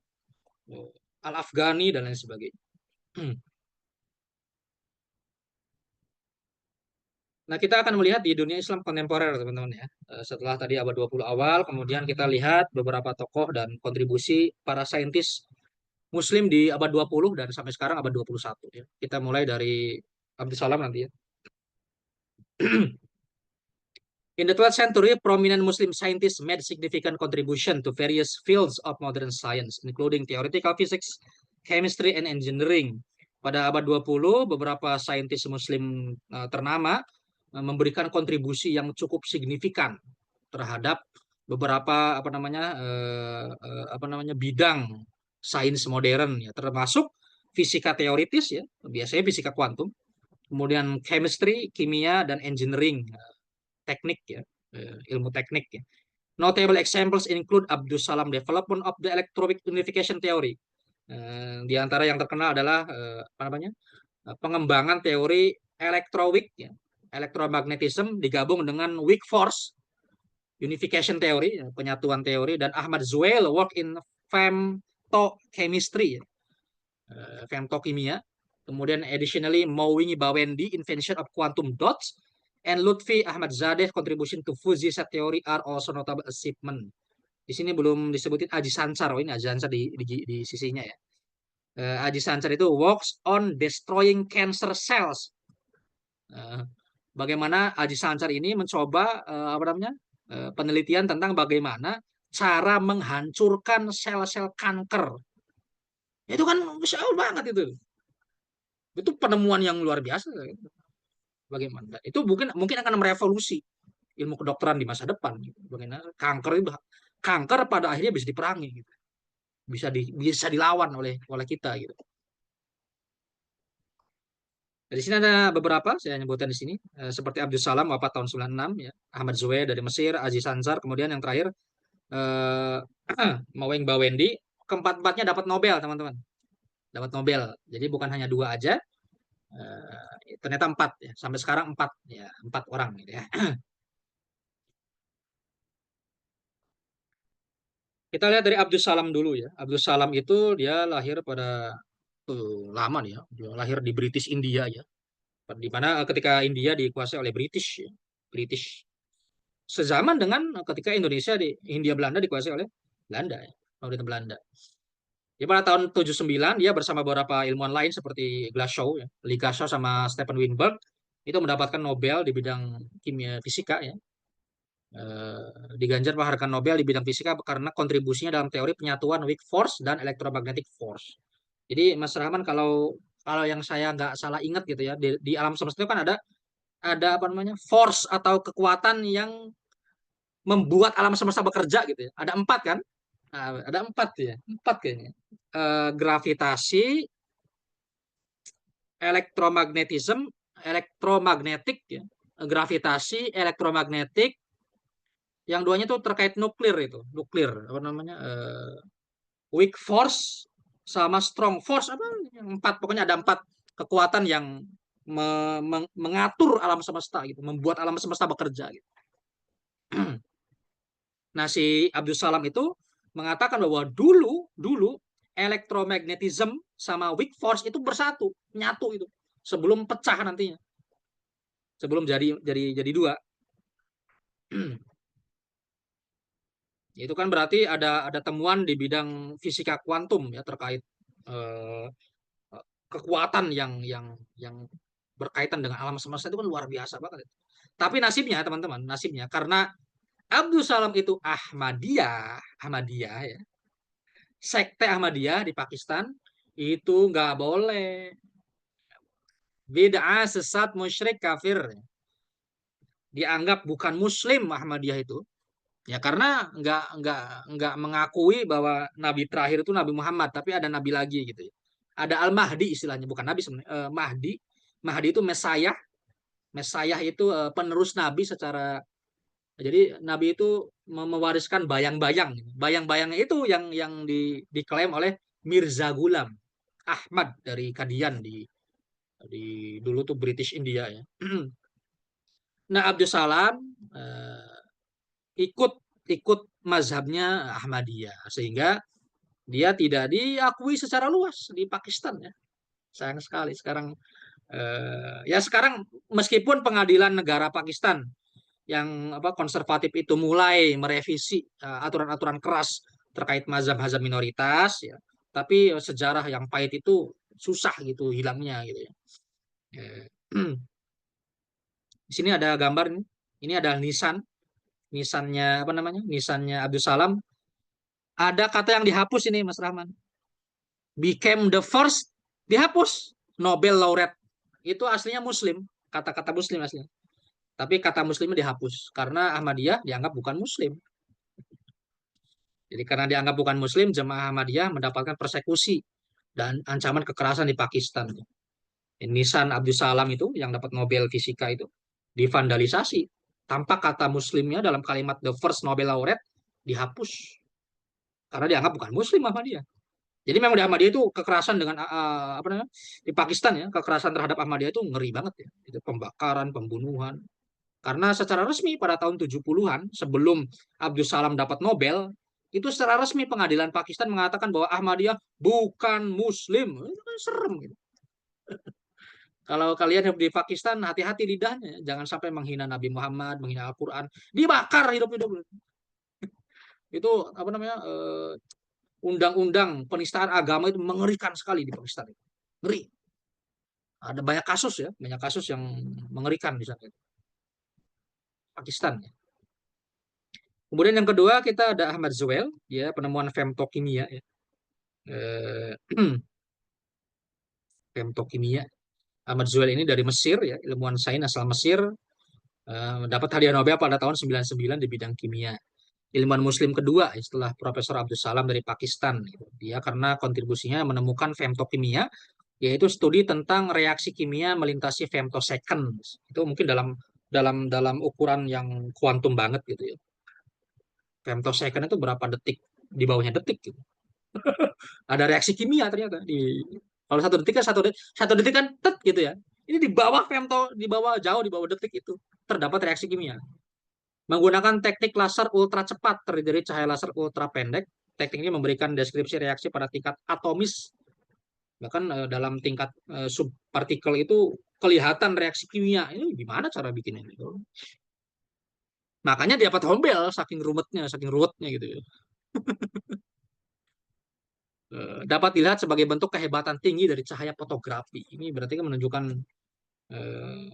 Al-Afghani dan lain sebagainya. Nah, kita akan melihat di dunia Islam kontemporer, teman-teman ya. Setelah tadi abad 20 awal, kemudian kita lihat beberapa tokoh dan kontribusi para saintis Muslim di abad 20 dan sampai sekarang abad 21 ya. Kita mulai dari Abdus Salam nanti ya. In the 12th century, prominent Muslim scientists made significant contribution to various fields of modern science, including theoretical physics, chemistry, and engineering. Pada abad 20, beberapa saintis Muslim ternama memberikan kontribusi yang cukup signifikan terhadap beberapa bidang sains modern ya, termasuk fisika teoritis ya, biasanya fisika kuantum, kemudian chemistry, kimia, dan engineering, teknik ya, ilmu teknik ya. Notable examples include Abdus Salam development of the electroweak unification theory. Di antara yang terkenal adalah pengembangan teori electroweak ya, elektromagnetism digabung dengan weak force unification theory, penyatuan teori, dan Ahmad Zuhail work in femtochemistry, femtokimia. Kemudian additionally Mowingi Bawendi invention of quantum dots and Lutfi Ahmad Zadeh contribution to fuzzy set theory are also notable achievement. Di sini belum disebutin Aji Sansar. Oh, ini Aji Sansar di sisinya ya. Aji Sansar itu works on destroying cancer cells. Bagaimana Aji Sansar ini mencoba penelitian tentang bagaimana cara menghancurkan sel-sel kanker. Itu kan besar banget itu. Itu penemuan yang luar biasa. Bagaimana? Itu mungkin akan merevolusi ilmu kedokteran di masa depan. Bagaimana kanker pada akhirnya bisa diperangi, gitu. Bisa dilawan oleh kita gitu. Di sini ada beberapa saya nyebutkan di sini, seperti Abdus Salam wafat tahun 96 ya, Ahmad Zuhair dari Mesir, Aziz Ansar, kemudian yang terakhir eh, Maweng Bawendi, keempat-empatnya dapat Nobel, teman-teman. Dapat Nobel. Jadi bukan hanya 2 aja, ternyata 4 ya. Sampai sekarang 4 ya, 4 orang gitu ya. Kita lihat dari Abdus Salam dulu ya. Abdus Salam itu dia lahir pada lama nih ya. Dia lahir di British India ya. Di mana ketika India dikuasai oleh British ya. British. Sezaman dengan ketika India Belanda dikuasai oleh Belanda ya. Pemerintah Belanda. Ya, pada tahun 79 dia bersama beberapa ilmuwan lain seperti Glasgow ya, Lee Glasgow sama Stephen Weinberg itu mendapatkan Nobel di bidang kimia fisika ya. Diganjar penghargaan Nobel di bidang fisika karena kontribusinya dalam teori penyatuan weak force dan electromagnetic force. Jadi Mas Rahman, kalau yang saya nggak salah ingat gitu ya, di alam semesta itu kan ada force atau kekuatan yang membuat alam semesta bekerja gitu ya. Ada 4 kan? Nah, ada 4 ya, 4 kayaknya. Gravitasi, elektromagnetik ya, gravitasi, elektromagnetik. Yang duanya tuh terkait nuklir itu, weak force sama strong force apa? Yang 4, pokoknya ada 4 kekuatan yang mengatur alam semesta gitu, membuat alam semesta bekerja gitu. Nah, si Abdul Salam itu mengatakan bahwa dulu elektromagnetism sama weak force itu bersatu, nyatu itu sebelum pecah nantinya. Sebelum jadi 2. Itu kan berarti ada temuan di bidang fisika kuantum ya terkait eh, kekuatan yang berkaitan dengan alam semesta itu kan luar biasa banget. Tapi nasibnya teman-teman, karena Abdul Salam itu Ahmadiyah ya. Sekte Ahmadiyah di Pakistan itu nggak boleh. Bid'ah, sesat, musyrik, kafir. Dianggap bukan Muslim Ahmadiyah itu. Ya karena nggak mengakui bahwa Nabi terakhir itu Nabi Muhammad, tapi ada Nabi lagi gitu ya. Ada Al-Mahdi istilahnya, bukan Nabi sebenarnya. Mahdi itu Mesayah. Mesayah itu penerus Nabi secara. Jadi Nabi itu mewariskan bayang-bayang. Bayang-bayangnya itu yang diklaim oleh Mirza Ghulam Ahmad dari Kadian di dulu tuh British India ya. Nah, Abdus Salam ikut ikut mazhabnya Ahmadiyah, sehingga dia tidak diakui secara luas di Pakistan ya. Sayang sekali sekarang ya sekarang meskipun pengadilan negara Pakistan yang konservatif itu mulai merevisi aturan-aturan keras terkait mazhab-mazhab minoritas ya, tapi sejarah yang pahit itu susah gitu hilangnya gitu ya. Eh, Di sini ada gambar nih. Ini ada nisannya apa namanya? Nisannya Abdus Salam. Ada kata yang dihapus ini Mas Rahman. Became the first, dihapus. Nobel laureate. Itu aslinya Muslim, kata-kata Muslim aslinya. Tapi kata Muslimnya dihapus karena Ahmadiyah dianggap bukan Muslim. Jadi karena dianggap bukan Muslim, jemaah Ahmadiyah mendapatkan persekusi dan ancaman kekerasan di Pakistan. Nisan Abdus Salam itu yang dapat Nobel Fisika itu divandalisasi tanpa kata Muslimnya dalam kalimat the first Nobel laureate dihapus karena dianggap bukan Muslim Ahmadiyah. Jadi memang di Ahmadiyah itu kekerasan dengan apa namanya di Pakistan ya, kekerasan terhadap Ahmadiyah itu ngeri banget ya. Itu pembakaran, pembunuhan. Karena secara resmi pada tahun 70-an sebelum Abdus Salam dapat Nobel, itu secara resmi pengadilan Pakistan mengatakan bahwa Ahmadiyah bukan Muslim. Itu kan serem gitu. Kalau kalian hidup di Pakistan, hati-hati lidahnya. Jangan sampai menghina Nabi Muhammad, menghina Al-Quran. Dibakar hidup-hidup. Itu apa namanya undang-undang penistaan agama itu mengerikan sekali di Pakistan. Ngeri. Ada banyak kasus ya, banyak kasus yang mengerikan di sana. Pakistan. Kemudian yang kedua kita ada Ahmad Zuhail, ya penemuan femtokimia ya. Eh, femtokimia. Ahmad Zuhail ini dari Mesir ya, ilmuwan sains asal Mesir, mendapat hadiah Nobel pada tahun 99 di bidang kimia. Ilmuwan Muslim kedua setelah Profesor Abdus Salam dari Pakistan. Gitu. Dia karena kontribusinya menemukan femtokimia, yaitu studi tentang reaksi kimia melintasi femtosecond. Itu mungkin dalam ukuran yang kuantum banget gitu ya. Femtosecond itu berapa detik di bawahnya detik gitu. Ada reaksi kimia ternyata di kalau satu detik kan satu detik kan tet gitu ya. Ini di bawah di bawah jauh di bawah detik itu terdapat reaksi kimia. Menggunakan teknik laser ultra cepat terdiri dari cahaya laser ultra pendek, teknik ini memberikan deskripsi reaksi pada tingkat atomis. Bahkan dalam tingkat subpartikel itu kelihatan reaksi kimia. Ini gimana cara bikinnya itu? Makanya dia dapat Nobel saking ruwetnya gitu ya. Dapat dilihat sebagai bentuk kehebatan tinggi dari cahaya fotografi. Ini berarti kan menunjukkan eh,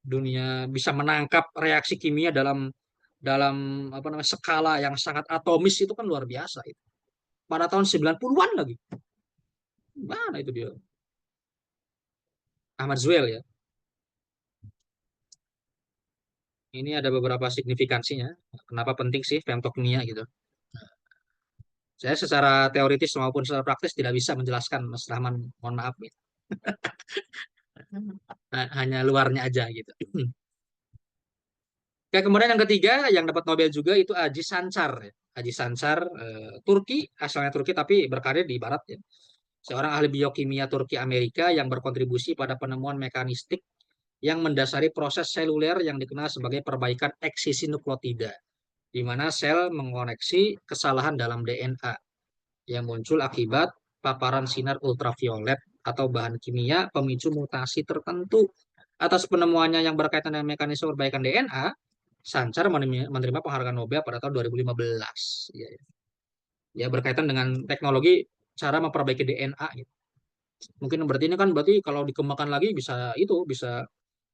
dunia bisa menangkap reaksi kimia dalam dalam apa namanya skala yang sangat atomis itu kan luar biasa itu. Pada tahun 90-an lagi. Mana itu dia? Ahmad Zuhail ya. Ini ada beberapa signifikansinya. Kenapa penting sih femtokimia gitu. Saya secara teoritis maupun secara praktis tidak bisa menjelaskan Mas Rahman, mohon maaf ya. Hanya luarnya aja gitu. Oke, kemudian yang ketiga yang dapat Nobel juga itu Aziz Sancar. Ya. Aziz Sancar, Turki, asalnya Turki tapi berkarir di Barat ya. Seorang ahli biokimia Turki Amerika yang berkontribusi pada penemuan mekanistik yang mendasari proses seluler yang dikenal sebagai perbaikan eksisi nukleotida, di mana sel mengoneksi kesalahan dalam DNA yang muncul akibat paparan sinar ultraviolet atau bahan kimia pemicu mutasi tertentu. Atas penemuannya yang berkaitan dengan mekanisme perbaikan DNA, Sancar menerima penghargaan Nobel pada tahun 2015. Ya, ya berkaitan dengan teknologi cara memperbaiki DNA. Gitu. Mungkin berarti ini kan berarti kalau dikembangkan lagi bisa itu bisa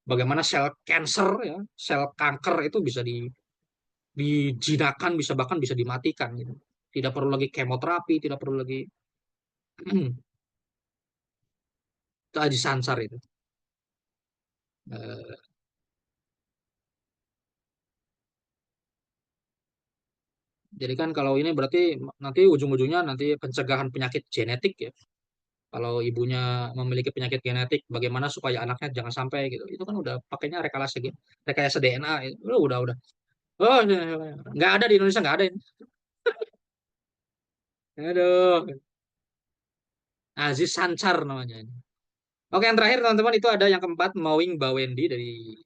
bagaimana sel cancer ya, sel kanker itu bisa dijinakan, bisa bahkan bisa dimatikan gitu. Tidak perlu lagi kemoterapi, tidak perlu lagi itu Aji Sansar itu. Eh, jadi kan kalau ini berarti nanti ujung-ujungnya nanti pencegahan penyakit genetik ya. Kalau ibunya memiliki penyakit genetik, bagaimana supaya anaknya jangan sampai gitu. Itu kan udah pakainya rekayasa gitu, rekayasa DNA. Itu. Udah. Oh, nggak ada di Indonesia nggak ada ini. Aduh, Aziz Sancar namanya. Oke, yang terakhir teman-teman itu ada yang keempat, Mowing Bawendi dari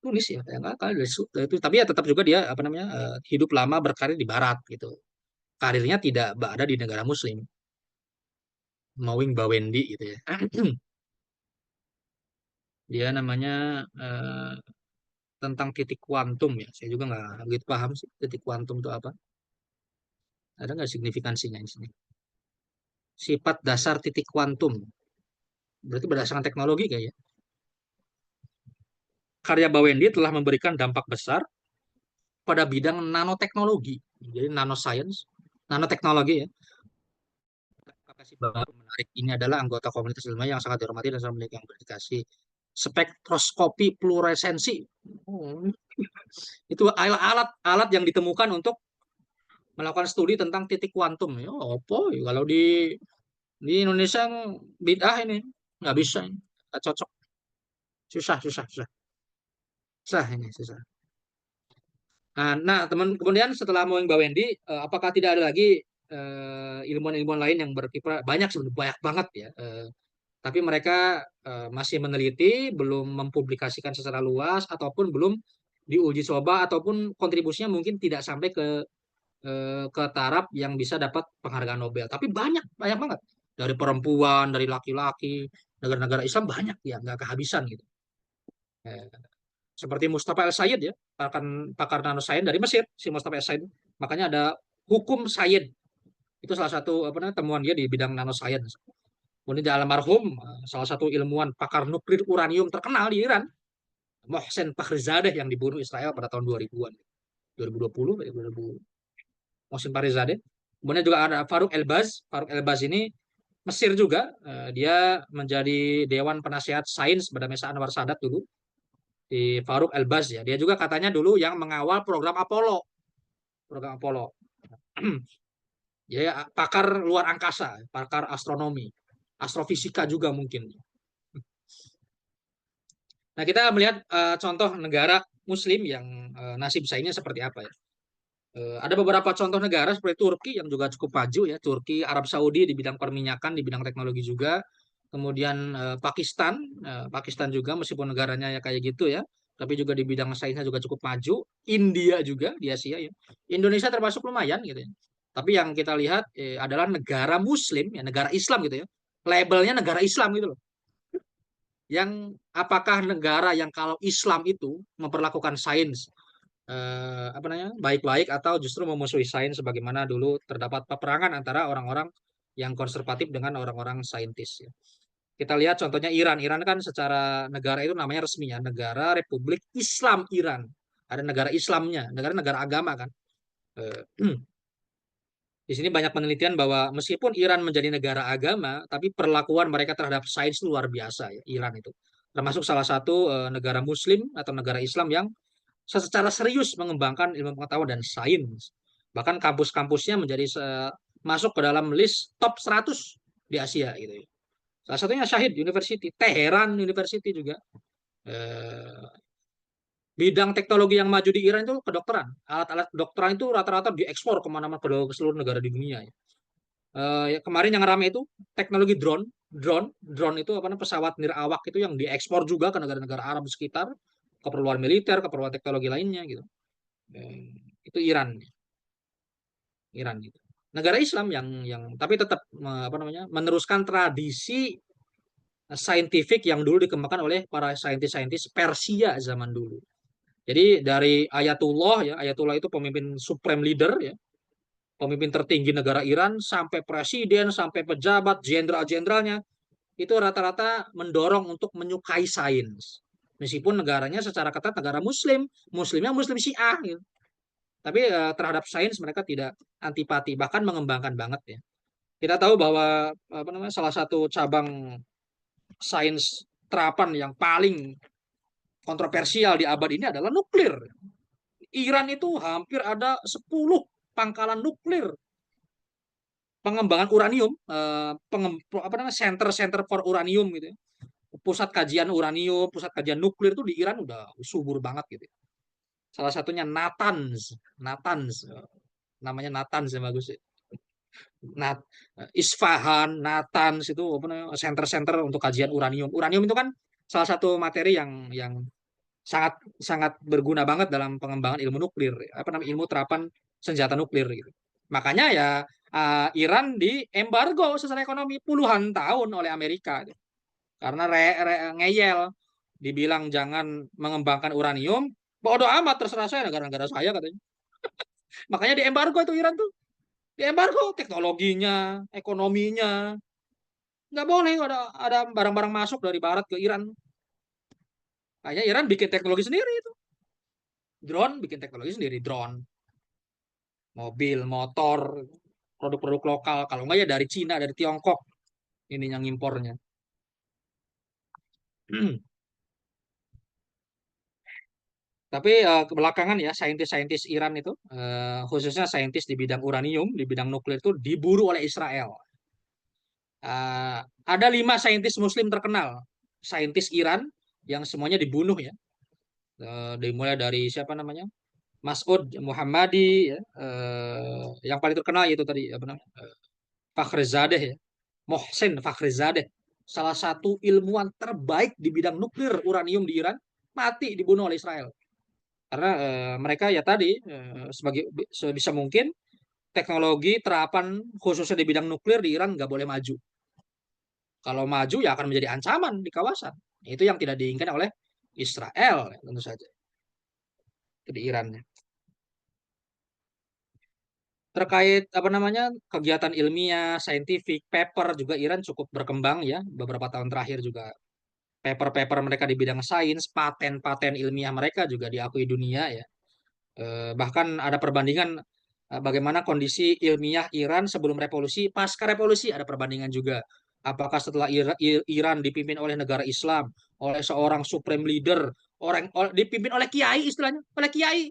Tunis ya, kayak nggak kali itu. Tapi ya tetap juga dia hidup lama berkarir di Barat gitu. Karirnya tidak ada di negara Muslim. Mowing Bawendi gitu ya. Dia namanya eh, tentang titik kuantum ya. Saya juga nggak begitu paham sih titik kuantum itu apa. Ada nggak signifikansinya di sini? Sifat dasar titik kuantum. Berarti berdasarkan teknologi kayaknya. Karya Bawendi telah memberikan dampak besar pada bidang nanoteknologi. Jadi nanoscience, nanoteknologi ya. Aplikasi baru menarik ini adalah anggota komunitas ilmiah yang sangat dihormati dan sangat memiliki dedikasi. Spektroskopi fluoresensi. Oh, itu alat-alat yang ditemukan untuk melakukan studi tentang titik kuantum. Ya, apa? Ya, kalau di Indonesia bid'ah ini nggak bisa, nggak cocok, susah, susah, susah, susah ini susah. Nah, teman kemudian setelah Moeng Bawendi, apakah tidak ada lagi ilmuwan-ilmuwan lain yang berkiprah? Banyak sebenarnya, banyak banget ya. Tapi mereka masih meneliti, belum mempublikasikan secara luas, ataupun belum diuji coba, ataupun kontribusinya mungkin tidak sampai ke taraf yang bisa dapat penghargaan Nobel. Tapi banyak, banyak banget. Dari perempuan, dari laki-laki, negara-negara Islam banyak ya, nggak kehabisan gitu. Eh, Seperti Mustafa El Sayed ya, pakar nanoscience dari Mesir, si Mustafa El Sayed. Makanya ada hukum Sayed. Itu salah satu temuan dia di bidang nanoscience. Kemudian di almarhum, salah satu ilmuwan pakar nuklir uranium terkenal di Iran, Mohsen Fakhrizadeh yang dibunuh Israel pada tahun 2000-an. 2020, 2000, Mohsen Fakhrizadeh. Kemudian juga ada Faruk Elbaz. Faruk Elbaz ini Mesir juga. Dia menjadi Dewan Penasehat Sains pada masa Anwar Sadat dulu. Di Faruk Elbaz ya. Dia juga katanya dulu yang mengawal program Apollo. Program Apollo. Dia pakar luar angkasa, pakar astronomi. Astrofisika juga mungkin. Nah, kita melihat contoh negara Muslim yang nasib sainnya seperti apa ya. Ada beberapa contoh negara seperti Turki yang juga cukup maju ya. Turki, Arab Saudi di bidang perminyakan, di bidang teknologi juga. Kemudian Pakistan, Pakistan juga meskipun negaranya ya kayak gitu ya, tapi juga di bidang sainsnya juga cukup maju. India juga di Asia ya. Indonesia termasuk lumayan gitu ya. Tapi yang kita lihat adalah negara Muslim ya, negara Islam gitu ya. Labelnya negara Islam gitu loh. Yang apakah negara yang kalau Islam itu memperlakukan sains baik-baik atau justru memusuhi sains sebagaimana dulu terdapat peperangan antara orang-orang yang konservatif dengan orang-orang saintis ya. Kita lihat contohnya Iran. Iran kan secara negara itu namanya resminya Negara Republik Islam Iran. Ada negara Islamnya, negara-negara agama kan. Eh, Di sini banyak penelitian bahwa meskipun Iran menjadi negara agama, tapi perlakuan mereka terhadap sains luar biasa ya, Iran itu. Termasuk salah satu negara Muslim atau negara Islam yang secara serius mengembangkan ilmu pengetahuan dan sains. Bahkan kampus-kampusnya masuk ke dalam list top 100 di Asia gitu ya. Salah satunya Syahid University, Teheran University juga. Eh, Bidang teknologi yang maju di Iran itu kedokteran. Alat-alat kedokteran itu rata-rata diekspor kemana-mana ke seluruh negara di dunia. Ya. Kemarin yang ramai itu teknologi drone. Drone itu pesawat nirawak itu yang diekspor juga ke negara-negara Arab sekitar, keperluan militer, keperluan teknologi lainnya gitu. Itu Iran, Iran gitu. Negara Islam yang tapi tetap meneruskan tradisi saintifik yang dulu dikembangkan oleh para saintis-saintis Persia zaman dulu. Jadi dari Ayatullah ya, Ayatullah itu pemimpin supreme leader ya, pemimpin tertinggi negara Iran sampai presiden, sampai pejabat, jenderal-jenderalnya itu rata-rata mendorong untuk menyukai sains. Meskipun negaranya secara ketat negara Muslim, Muslimnya Muslim Syiah gitu. Tapi terhadap sains mereka tidak antipati, bahkan mengembangkan banget ya. Kita tahu bahwa salah satu cabang sains terapan yang paling kontroversial di abad ini adalah nuklir. Iran itu hampir ada 10 pangkalan nuklir, pengembangan uranium, center for uranium gitu ya. Pusat kajian uranium, pusat kajian nuklir itu di Iran udah subur banget gitu. Salah satunya Natanz, Natanz, namanya Natanz ya bagus ya. Nat, Isfahan, Natanz itu center-center untuk kajian uranium. Uranium itu kan salah satu materi yang sangat sangat berguna banget dalam pengembangan ilmu nuklir, apa namanya, ilmu terapan senjata nuklir gitu. Makanya ya Iran diembargo secara ekonomi puluhan tahun oleh Amerika gitu. Karena ngeyel, dibilang jangan mengembangkan uranium, bodoh amat terserah saya negara-negara saya katanya. Makanya diembargo itu Iran tuh, diembargo teknologinya, ekonominya, nggak boleh ada barang-barang masuk dari Barat ke Iran. Makanya Iran bikin teknologi sendiri itu, drone, bikin teknologi sendiri, drone, mobil, motor, produk-produk lokal. Kalau nggak ya dari Cina, dari Tiongkok ini yang impornya. Tapi kebelakangan ya saintis-saintis Iran itu, khususnya saintis di bidang uranium, di bidang nuklir itu diburu oleh Israel. Eh, ada 5 saintis Muslim terkenal, saintis Iran yang semuanya dibunuh ya. Dimulai dari siapa namanya, Mas'ud Muhammadi, ya. Yang paling terkenal itu tadi apa namanya, Fakhrizadeh ya, Mohsen Fakhrizadeh, salah satu ilmuwan terbaik di bidang nuklir uranium di Iran, mati dibunuh oleh Israel. Karena mereka ya tadi sebagai sebisa mungkin teknologi terapan khususnya di bidang nuklir di Iran nggak boleh maju. Kalau maju ya akan menjadi ancaman di kawasan. Itu yang tidak diinginkan oleh Israel ya, tentu saja. Itu di Iran ya. Terkait apa namanya, kegiatan ilmiah, scientific paper juga Iran cukup berkembang ya. Beberapa tahun terakhir juga paper-paper mereka di bidang sains, paten-paten ilmiah mereka juga diakui dunia ya. Bahkan ada perbandingan bagaimana kondisi ilmiah Iran sebelum revolusi, pasca revolusi ada perbandingan juga. Apakah setelah Iran dipimpin oleh negara Islam, oleh seorang supreme leader, dipimpin oleh kiai istilahnya, oleh kiai,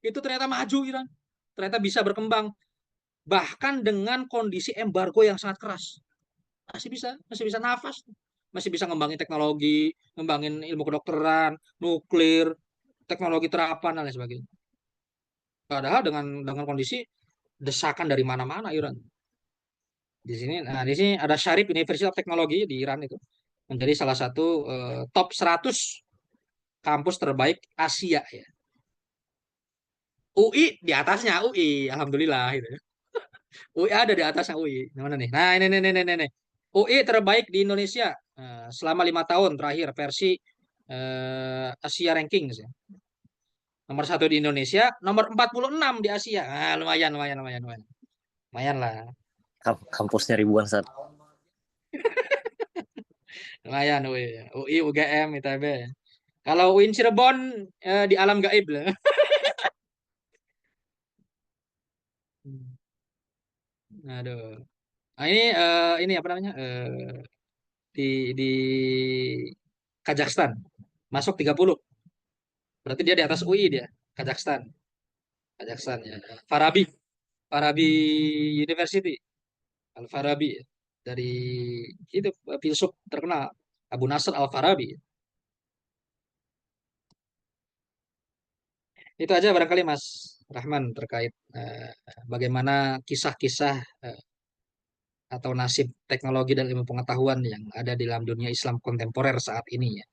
itu ternyata maju Iran, ternyata bisa berkembang, bahkan dengan kondisi embargo yang sangat keras, masih bisa nafas, masih bisa ngembangin teknologi, ngembangin ilmu kedokteran, nuklir, teknologi terapan dan lain sebagainya. Padahal dengan kondisi desakan dari mana-mana Iran. Di sini, nah di sini ada Sharif University of Technology di Iran itu menjadi salah satu top 100 kampus terbaik Asia ya. UI di atasnya UI, alhamdulillah gitu ya. UI ada di atasnya UI. Mana nih? Nah ini. UI terbaik di Indonesia selama 5 tahun terakhir versi Asia Rankings ya. Nomor 1 di Indonesia, nomor 46 di Asia. Nah, lumayan lah. Kampusnya ribuan, Sat. Lumayan UI, UGM, ITB. Kalau UIN Cirebon di alam gaib lah. Aduh. Nah, ini apa namanya? Di Kazakhstan. Masuk 30. Berarti dia di atas UI dia. Kazakhstan. Kazakhstan ya. Farabi. Farabi University. Al Farabi ya. Dari itu filsuf terkenal Abu Nasr Al Farabi. Itu aja barangkali Mas Rahman terkait bagaimana kisah-kisah atau nasib teknologi dan ilmu pengetahuan yang ada di dalam dunia Islam kontemporer saat ini ya.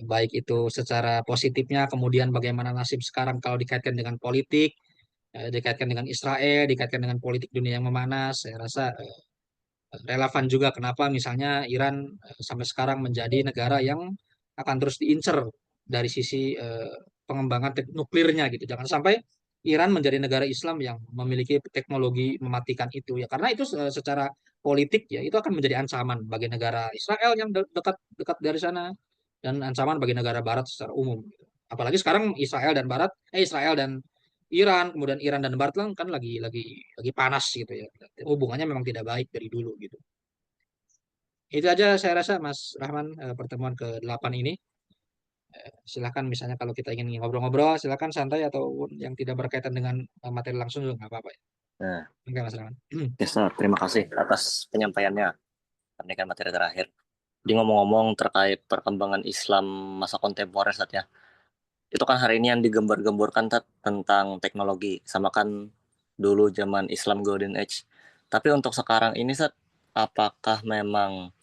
Baik itu secara positifnya, kemudian bagaimana nasib sekarang kalau dikaitkan dengan politik, dikaitkan dengan Israel, dikaitkan dengan politik dunia yang memanas. Saya rasa relevan juga kenapa misalnya Iran sampai sekarang menjadi negara yang akan terus diincer dari sisi pengembangan nuklirnya gitu. Jangan sampai Iran menjadi negara Islam yang memiliki teknologi mematikan itu ya, karena itu secara politik ya itu akan menjadi ancaman bagi negara Israel yang dekat dekat dari sana, dan ancaman bagi negara Barat secara umum gitu. Apalagi sekarang Israel dan Iran, kemudian Iran dan Barat kan lagi panas gitu ya. Hubungannya memang tidak baik dari dulu gitu. Itu aja saya rasa Mas Rahman, pertemuan ke-8 ini. Silakan misalnya kalau kita ingin ngobrol-ngobrol, silakan santai, atau yang tidak berkaitan dengan materi langsung juga nggak apa-apa ya. Nah, Oke Mas Rahman. ya, Sat. Terima kasih atas penyampaiannya. Pernikahan materi terakhir. Di ngomong-ngomong terkait perkembangan Islam masa kontemporer, Sat, ya. Itu kan hari ini yang digembar-gemborkan, Tat, tentang teknologi. Sama kan dulu zaman Islam Golden Age. Tapi untuk sekarang ini, Sat, apakah memang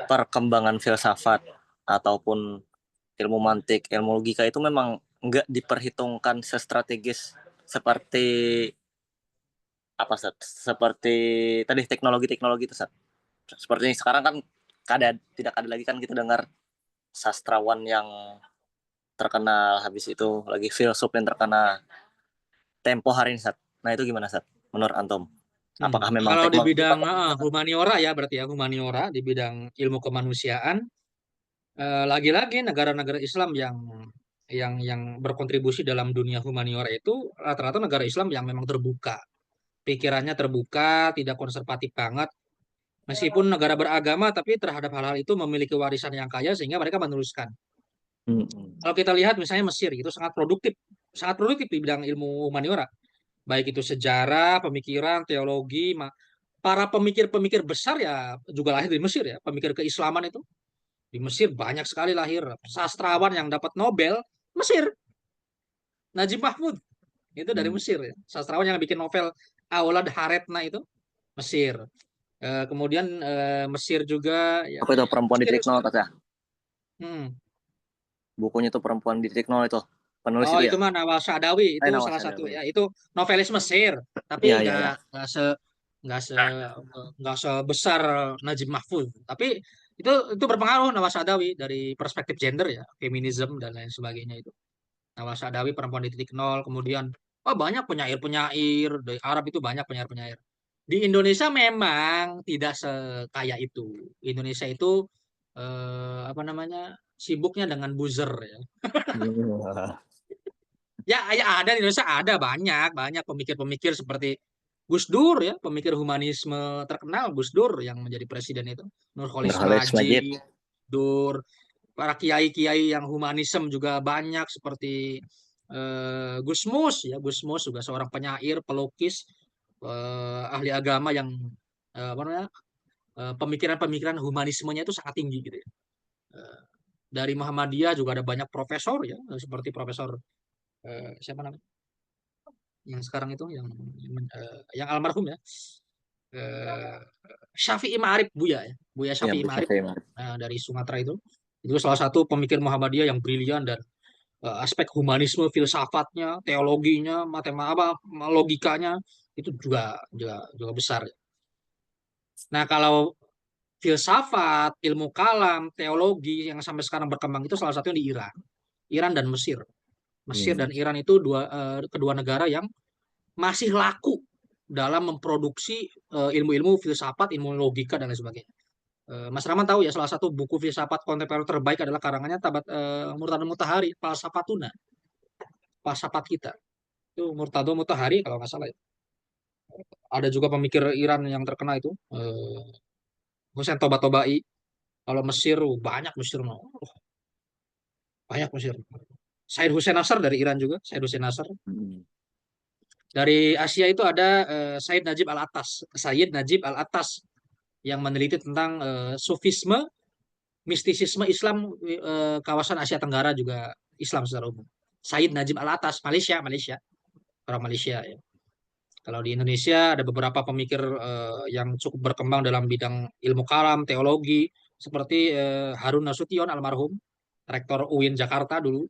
perkembangan filsafat ataupun ilmu mantik, ilmu logika itu memang nggak diperhitungkan sestrategis seperti apa Sat? Seperti tadi teknologi-teknologi itu Sat. Seperti sekarang kan tidak ada lagi kan kita dengar sastrawan yang terkenal, habis itu lagi filsuf yang terkenal tempo hari ini Sat. Nah itu gimana Sat? Menurut Antum? Apakah memang Kalau di teknologi bidang bakal humaniora ya berarti ya humaniora di bidang ilmu kemanusiaan, lagi-lagi negara-negara Islam yang berkontribusi dalam dunia humaniora itu rata-rata negara Islam yang memang terbuka, pikirannya terbuka, tidak konservatif banget. Meskipun negara beragama, tapi terhadap hal-hal itu memiliki warisan yang kaya sehingga mereka meneruskan. Hmm. Kalau kita lihat misalnya Mesir itu sangat produktif di bidang ilmu humaniora, baik itu sejarah, pemikiran, teologi. Para pemikir-pemikir besar ya juga lahir di Mesir ya, pemikir keislaman itu di Mesir banyak sekali lahir. Sastrawan yang dapat Nobel Mesir, Najib Mahfud itu dari Hmm. Mesir ya. Sastrawan yang bikin novel Aulad Haretna itu Mesir. Kemudian Mesir juga ya. Apa itu perempuan di Mesir, titik nol Mesir. kata? Hmm. Bukunya tuh perempuan di titik nol itu. Penulis Oh itu ya? itu mah Nawal Saadawi itu Nawaz salah satu Sadawi. ya itu novelis Mesir tapi Iya, iya, nggak iya. nggak se nggak se nggak sebesar Najib Mahfuz tapi itu berpengaruh Nawal Saadawi dari perspektif gender ya feminisme dan lain sebagainya itu Nawal Saadawi perempuan di titik nol kemudian oh banyak penyair-penyair dari Arab itu banyak penyair-penyair di Indonesia memang tidak sekaya itu Indonesia itu apa namanya sibuknya dengan buzzer ya. Iya. Ya, ya ada di Indonesia ada banyak banyak pemikir-pemikir seperti Gus Dur ya, pemikir humanisme terkenal Gus Dur yang menjadi presiden itu, Nurholis Nurholis Majid. Majid, Dur, para kiai-kiai yang humanisme juga banyak seperti Gus Mus ya, Gus Mus juga seorang penyair, pelukis, ahli agama yang apa namanya pemikiran-pemikiran humanismenya itu sangat tinggi gitu ya. Eh, dari Muhammadiyah juga ada banyak profesor ya, seperti Profesor siapa namanya? Yang sekarang itu yang almarhum ya eh, Syafi'i Ma'arif Buya ya Buya Ya, Syafi'i Ma'arif Syafi'i Ma'arif. dari Sumatera itu salah satu pemikir Muhammadiyah yang brilian dan aspek humanisme filsafatnya teologinya matematika logikanya itu juga besar. Nah kalau filsafat ilmu kalam teologi yang sampai sekarang berkembang itu salah satunya di Iran dan Mesir. Mesir dan Hmm. Iran itu kedua negara yang masih laku dalam memproduksi ilmu-ilmu filsafat, ilmu logika dan lain sebagainya. Mas Rahman tahu ya salah satu buku filsafat kontemporer terbaik adalah karangannya Murtado Mutahari, Falsafatuna, falsafat kita. Itu Murtado Mutahari kalau nggak salah ya. Ada juga pemikir Iran yang terkenal itu Hussein Toba-Tobai. Kalau Mesir banyak Mesir, banyak Mesir. Said Hussein Nasr dari Iran juga, Said Hussein Nasr. Hmm. Dari Asia itu ada Said Najib Al-Attas, Sayyid Najib Al-Attas yang meneliti tentang sufisme, mistisisme Islam kawasan Asia Tenggara juga Islam secara umum. Said Najib Al-Atas, Malaysia, Malaysia, orang Malaysia ya. Kalau di Indonesia ada beberapa pemikir yang cukup berkembang dalam bidang ilmu kalam, teologi, seperti Harun Nasution almarhum, rektor UIN Jakarta dulu.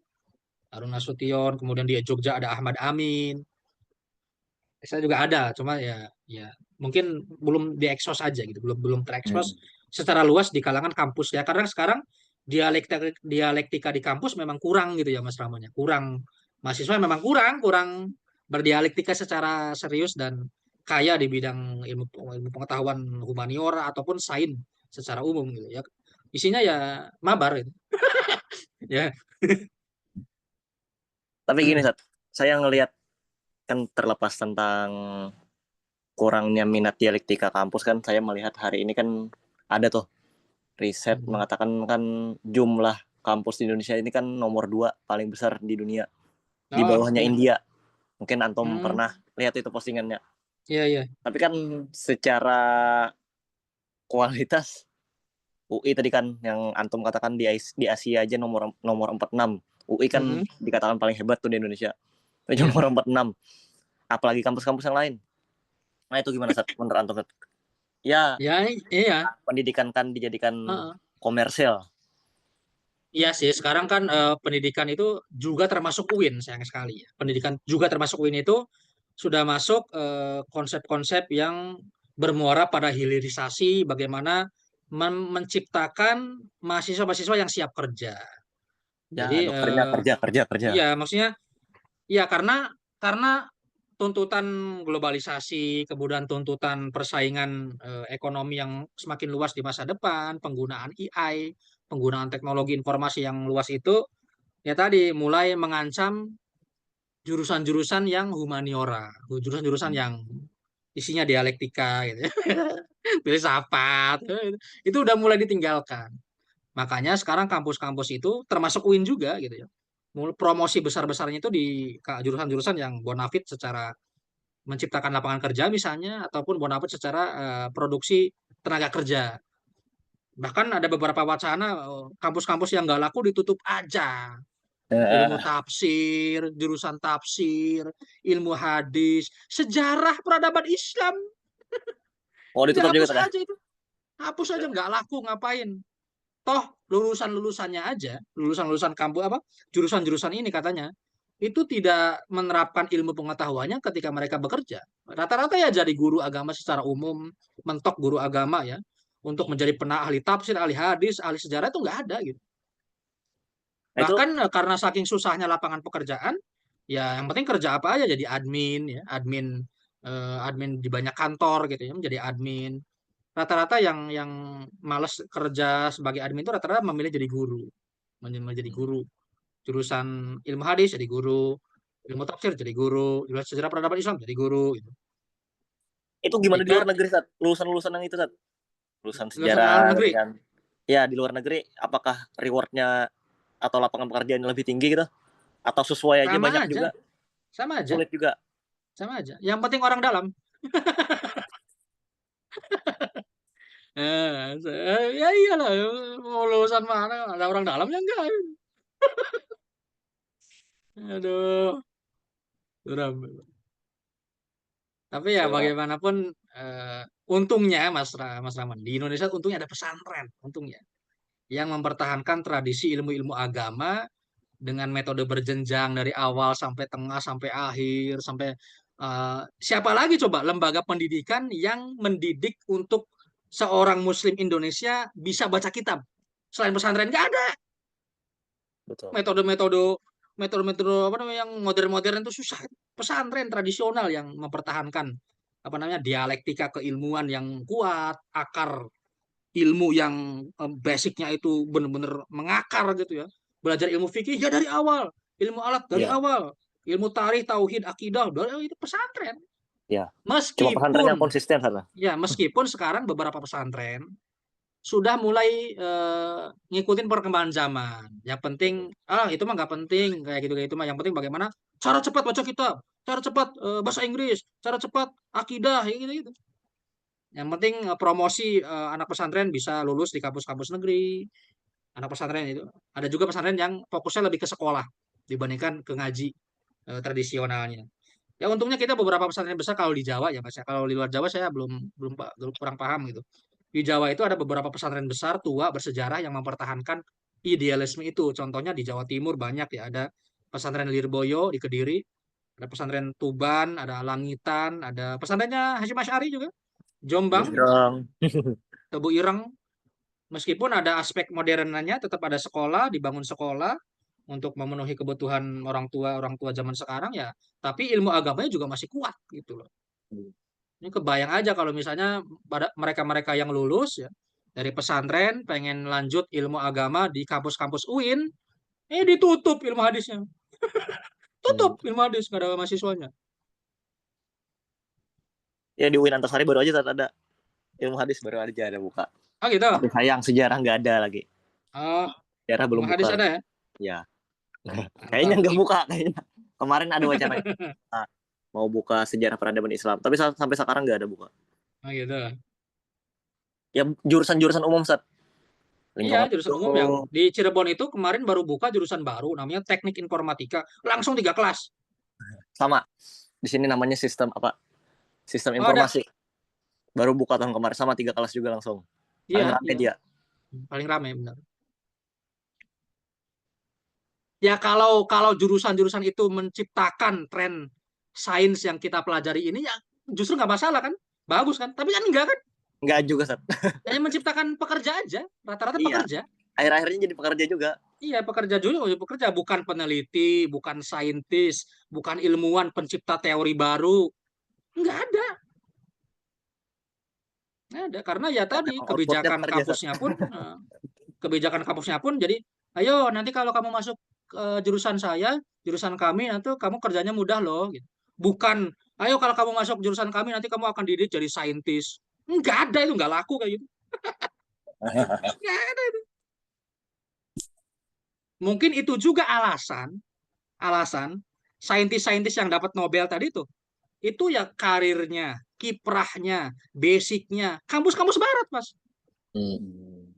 Harun Nasution, kemudian di Jogja ada Ahmad Amin. Saya juga ada, cuma ya mungkin belum diekspos aja gitu, belum belum terekspos Hmm. secara luas di kalangan kampus ya. Karena sekarang dialektika di kampus memang kurang gitu ya Mas Ramanya. Kurang mahasiswa memang kurang kurang berdialektika secara serius dan kaya di bidang ilmu pengetahuan humaniora ataupun sains secara umum gitu ya. Isinya ya mabar gitu. Ya. Tapi gini, Hmm. Sat. Saya ngelihat kan terlepas tentang kurangnya minat dialektika kampus kan, saya melihat hari ini kan ada tuh riset Hmm. mengatakan kan jumlah kampus di Indonesia ini kan nomor 2 paling besar di dunia. Di Oh, bawahnya iya. India. Mungkin Antum Hmm. pernah lihat itu postingannya. Iya, iya. Tapi kan secara kualitas UI tadi kan yang Antum katakan di Asia aja nomor nomor 46. UI kan Mm-mm. dikatakan paling hebat tuh di Indonesia. Tapi Iya. nomor 46. Apalagi kampus-kampus yang lain. Nah itu gimana Sat, menurut Antum? Ya, Ya, iya. pendidikan kan dijadikan Heeh. komersial. Iya sih, sekarang kan pendidikan itu juga termasuk UIN, sayang sekali ya. Pendidikan juga termasuk UIN itu sudah masuk konsep-konsep yang bermuara pada hilirisasi, bagaimana menciptakan mahasiswa-mahasiswa yang siap kerja. Ya, Jadi dokternya kerja kerja kerja. iya, maksudnya ya karena tuntutan globalisasi, kemudian tuntutan persaingan ekonomi yang semakin luas di masa depan, penggunaan AI, penggunaan teknologi informasi yang luas itu ya tadi mulai mengancam jurusan-jurusan yang humaniora, jurusan-jurusan yang isinya dialektika gitu ya. Filsafat itu udah mulai ditinggalkan. Makanya sekarang kampus-kampus itu termasuk UIN juga gitu ya. Promosi besar-besarnya itu di jurusan-jurusan yang bonafit secara menciptakan lapangan kerja misalnya ataupun bonafit secara produksi tenaga kerja. Bahkan ada beberapa wacana kampus-kampus yang nggak laku ditutup aja. Ilmu Eh, tafsir, jurusan tafsir, ilmu hadis, sejarah peradaban Islam, oh udah ditutup juga hapus Tad, ya? aja itu. Hapus aja nggak laku ngapain? Toh lulusan-lulusannya aja, lulusan-lulusan kampus apa, jurusan-jurusan ini katanya itu tidak menerapkan ilmu pengetahuannya ketika mereka bekerja. Rata-rata ya jadi guru agama secara umum, mentok guru agama ya, untuk menjadi ahli tafsir, ahli hadis, ahli sejarah itu nggak ada gitu. Nah, itu Bahkan karena saking susahnya lapangan pekerjaan, ya yang penting kerja apa aja jadi admin ya, admin di banyak kantor gitu ya, menjadi admin. Rata-rata yang males kerja sebagai admin itu rata-rata memilih jadi guru, menjadi guru. Jurusan ilmu hadis jadi guru, ilmu tafsir jadi guru, jurusan sejarah peradaban Islam jadi guru gitu. itu gimana di Ketika luar negeri Tad? Lulusan-lulusan yang itu Tad? Lulusan lulusan dalam sejarah negeri dengan ya di luar negeri apakah rewardnya atau lapangan pekerjaan lebih tinggi gitu atau sesuai aja sama banyak aja, juga sama aja, sulit juga. sama aja. Yang penting orang dalam. Ya iyalah, mau lulusan mana ada orang dalamnya enggak. Aduh, suram. Tapi ya Ya, bagaimanapun untungnya Mas Rahman di Indonesia untungnya ada pesantren, untungnya yang mempertahankan tradisi ilmu-ilmu agama dengan metode berjenjang dari awal sampai tengah sampai akhir sampai siapa lagi coba lembaga pendidikan yang mendidik untuk seorang Muslim Indonesia bisa baca kitab selain pesantren nggak ada betul. metode-metode metode-metode apa namanya yang modern-modern itu susah. Pesantren tradisional yang mempertahankan apa namanya dialektika keilmuan yang kuat, akar ilmu yang basicnya itu benar-benar mengakar gitu ya. Belajar ilmu fikih ya dari awal, ilmu alat dari Ya, awal, ilmu tarikh, tauhid, akidah dari itu pesantren. ya. Cuma pesantren yang Meskipun konsisten sana. meskipun sekarang beberapa pesantren sudah mulai ngikutin perkembangan zaman. Yang penting, itu mah nggak penting kayak gitu mah. Yang penting bagaimana cara cepat baca kitab, cara cepat bahasa Inggris, cara cepat akidah, ya gitu, gitu. Yang penting promosi anak pesantren bisa lulus di kampus-kampus negeri. Anak pesantren itu ada juga pesantren yang fokusnya lebih ke sekolah dibandingkan ke ngaji tradisionalnya. Ya untungnya kita beberapa pesantren besar kalau di Jawa ya Mas ya. Kalau di luar Jawa saya belum belum belum kurang paham gitu. Di Jawa itu ada beberapa pesantren besar tua bersejarah yang mempertahankan idealisme itu. Contohnya di Jawa Timur banyak ya, ada pesantren Lirboyo di Kediri, ada pesantren Tuban, ada Langitan, ada pesantrennya Hasyim Asy'ari juga, Jombang, Berang. Tebu Ireng. Meskipun ada aspek modernnya, tetap ada sekolah, dibangun sekolah untuk memenuhi kebutuhan orang tua zaman sekarang ya. Tapi ilmu agamanya juga masih kuat gitu loh. Ini kebayang aja kalau misalnya pada mereka-mereka yang lulus ya dari pesantren pengen lanjut ilmu agama di kampus-kampus UIN, ditutup ilmu hadisnya. Tutup ilmu hadis, nggak ada mahasiswanya. Ya di UIN Antasari baru aja ada ilmu hadis baru aja ada buka. Ah gitu. Tapi sayang sejarah nggak ada lagi. Oh, Sejarah ilmu belum hadis buka. ada ya? Ya, kayaknya Mantap. nggak buka kayaknya. Kemarin ada wacana mau buka sejarah peradaban Islam, tapi sampai sekarang nggak ada buka. Ah gitu. Ya jurusan-jurusan umum Sat. Iya, Lingkungan jurusan umum yang hidup di Cirebon itu kemarin baru buka jurusan baru namanya Teknik Informatika. Langsung 3 kelas. sama. Di sini namanya sistem apa? Sistem Oh, ada. informasi. Baru buka tahun kemarin sama 3 kelas juga langsung. Iya, Paling rame iya. dia. Paling ramai benar. Ya kalau jurusan-jurusan itu menciptakan tren sains yang kita pelajari ini ya justru nggak masalah kan, bagus kan. Tapi kan enggak kan, Enggak juga, Sat. hanya menciptakan pekerja aja, rata-rata Iya, pekerja. akhir-akhirnya jadi pekerja juga. Iya pekerja dulu, pekerja bukan peneliti, bukan saintis, bukan ilmuwan pencipta teori baru, nggak ada, nggak ada. Karena ya Ya, tadi memang outputnya kebijakan pekerja, Sat. kampusnya pun, kebijakan kampusnya pun jadi, ayo nanti kalau kamu masuk jurusan saya, jurusan kami, nanti kamu kerjanya mudah loh. Gitu. Bukan, ayo kalau kamu masuk jurusan kami nanti kamu akan dididik jadi saintis. Nggak ada itu, nggak laku kayak gitu. Nggak ada itu. Mungkin itu juga alasan saintis-saintis yang dapat Nobel tadi itu ya karirnya, kiprahnya, basicnya, kampus-kampus barat, Mas. Hmm.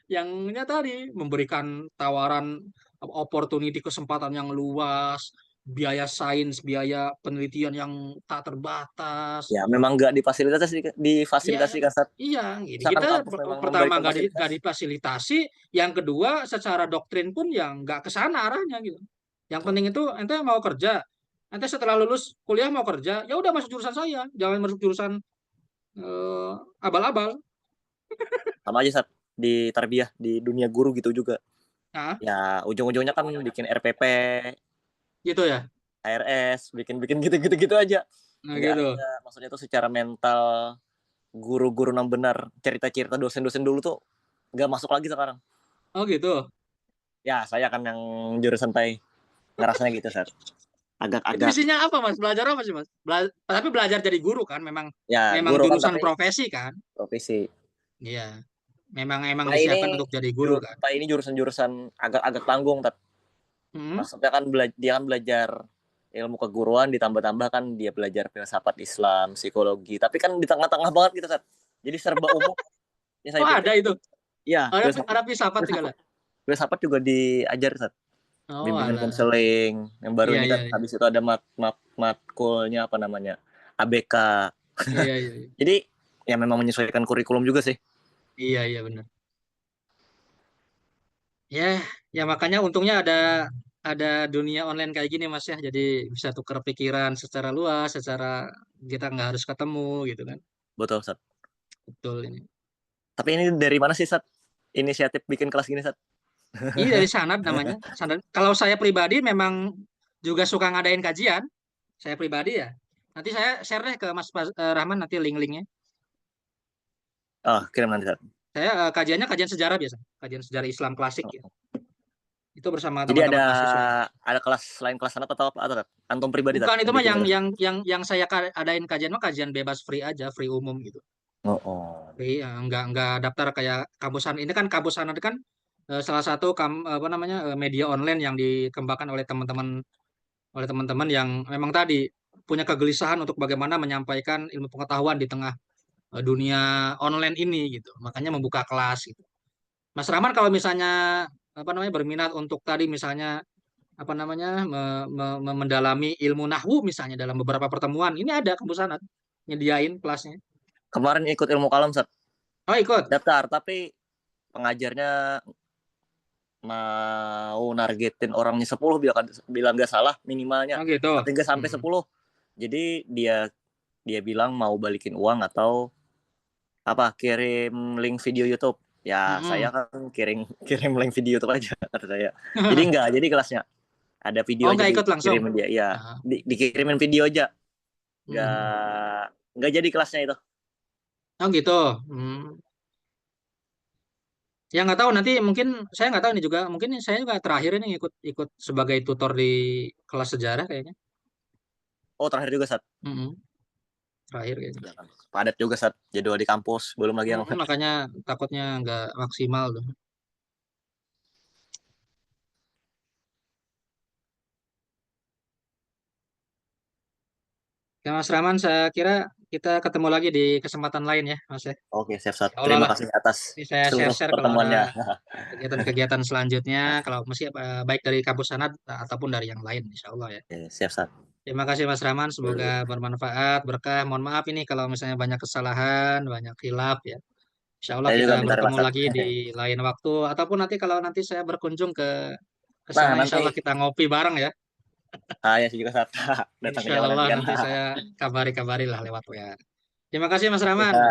Yangnya tadi memberikan tawaran opportunity kesempatan yang luas, biaya sains, biaya penelitian yang tak terbatas. Ya, memang nggak Iya, difasilitasi kan, Sat. iya, gitu. Misalkan Kita kampus memang pertama memberikan fasilitas. nggak difasilitasi, yang kedua secara doktrin pun yang nggak ke sana arahnya gitu. Yang Betul. penting itu ente mau kerja, ente setelah lulus kuliah mau kerja, ya udah masuk jurusan saya, jangan masuk jurusan eh, abal-abal. Sama aja, Sat, di tarbiyah di dunia guru gitu juga. Nah, Ya, ujung-ujungnya kan bikin RPP, gitu ya. ARS, bikin-bikin gitu-gitu aja. Nah, Nggak gitu. ada, maksudnya tuh secara mental guru-guru yang benar, cerita-cerita dosen-dosen dulu tuh nggak masuk lagi sekarang. Oh, gitu. Ya, saya kan yang jurusan PAI ngerasanya gitu, Sat. Itu Agak-agak, isinya apa, Mas? Belajar apa sih, Mas? Tapi belajar jadi guru kan, memang ya memang guru kan jurusan tapi profesi kan? profesi. Iya, memang PAI ini disiapkan untuk jadi guru kan? PAI ini jurusan-jurusan agak-agak tanggung, Tat. Hmm? Maksudnya kan dia kan belajar ilmu keguruan, ditambah-tambah kan dia belajar filsafat Islam, psikologi. Tapi kan di tengah-tengah banget gitu, Sat. Jadi serba umum. Ya saya Oh, pikir, ada itu. iya, filsafat, Ada filsafat filsafat, segala. filsafat juga diajar, Sat. Oh, Bimbingan alah. konseling. Yang baru Iya, ini iya, kan iya. habis itu ada matkulnya apa namanya? ABK. Iya, iya, iya. Jadi ya memang menyesuaikan kurikulum juga sih. Iya, iya, benar. Ya, ya makanya untungnya ada dunia online kayak gini, Mas ya. Jadi bisa tukar pikiran secara luas, secara kita nggak harus ketemu gitu kan. Betul, Sat. Betul ini. Tapi ini dari mana sih, Sat? Inisiatif bikin kelas gini, Sat? Ini dari Sanad namanya. Sanad. Kalau saya pribadi memang juga suka ngadain kajian. Saya pribadi ya. Nanti saya share deh ke Rahman nanti link-linknya. Oh, kirim nanti, Sat. Saya kajiannya kajian sejarah biasa, kajian sejarah Islam klasik ya. Itu bersama Jadi teman-teman mahasiswa. ada kelas lain kelas sanat atau apa? Atau antum pribadi, Sat, Bukan itu yang mah bikin itu? yang saya adain kajian mah kajian bebas free aja, free umum gitu. Oh, oh. Free, nggak daftar kayak kampusan. Ini kan kampus Sanad kan salah satu apa namanya media online yang dikembangkan oleh teman-teman yang memang tadi punya kegelisahan untuk bagaimana menyampaikan ilmu pengetahuan di tengah dunia online ini gitu. Makanya membuka kelas gitu. Mas Rahman kalau misalnya apa namanya berminat untuk tadi misalnya apa namanya mendalami ilmu nahwu misalnya dalam beberapa pertemuan, ini ada kampus Sanad nyediain kelasnya. Kemarin ikut ilmu kalam, Sat. Oh, ikut. Daftar, tapi pengajarnya mau nargetin orangnya 10 bilang bilang nggak salah minimalnya. Oh, gitu. Tapi nggak sampai Hmm. 10. Jadi dia dia bilang mau balikin uang atau apa kirim link video YouTube. Ya saya Mm-mm. kan kirim kirim link video YouTube aja kata saya. Jadi nggak jadi kelasnya. Ada video Oh, aja nggak ikut langsung. dikirimin dia. Ya, Ah. dikirimin video aja. Nggak Hmm. nggak jadi kelasnya itu. Oh, gitu. Hmm. Ya nggak tahu nanti mungkin saya nggak tahu ini juga mungkin saya juga terakhir ini ikut ikut sebagai tutor di kelas sejarah kayaknya. Oh, terakhir juga, Sat. Mm-mm. Terakhir kayaknya. Ya kan. Padat juga, Sat, jadwal di kampus belum lagi yang Makanya takutnya nggak maksimal tuh. Ya, Mas Rahman, saya kira kita ketemu lagi di kesempatan lain ya, Mas ya. Oke, siap, Sat. Ya Allah Terima lah. kasih atas Ini saya seluruh share-share kalau ada pertemuannya. kegiatan-kegiatan selanjutnya, kalau masih baik dari kampus sana ataupun dari yang lain, Insya Allah ya. Oke, siap, Sat. Terima kasih Mas Rahman, semoga bermanfaat, berkah. Mohon maaf ini kalau misalnya banyak kesalahan, banyak khilaf ya. Insya Allah Saya kita juga minta bertemu maaf, Sat. lagi di lain waktu, ataupun nanti kalau nanti saya berkunjung ke Ke Nah, sana insya nanti Allah kita ngopi bareng ya. saya juga saat datang ke Insya Jawa Allah nanti kan. nanti saya kabari lah lewat WA. Terima kasih Mas Rahman. Ya,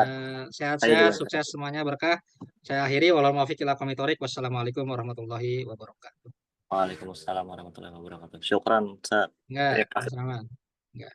saya Sehat-sehat, juga. sukses semuanya, berkah. Saya akhiri. Walau muwaffiq ila aqwamit thoriq. Wassalamualaikum warahmatullahi wabarakatuh. Waalaikumsalam warahmatullahi wabarakatuh. Syukran, Ustaz. Enggak, Terima kasih. Mas Rahman. Enggak.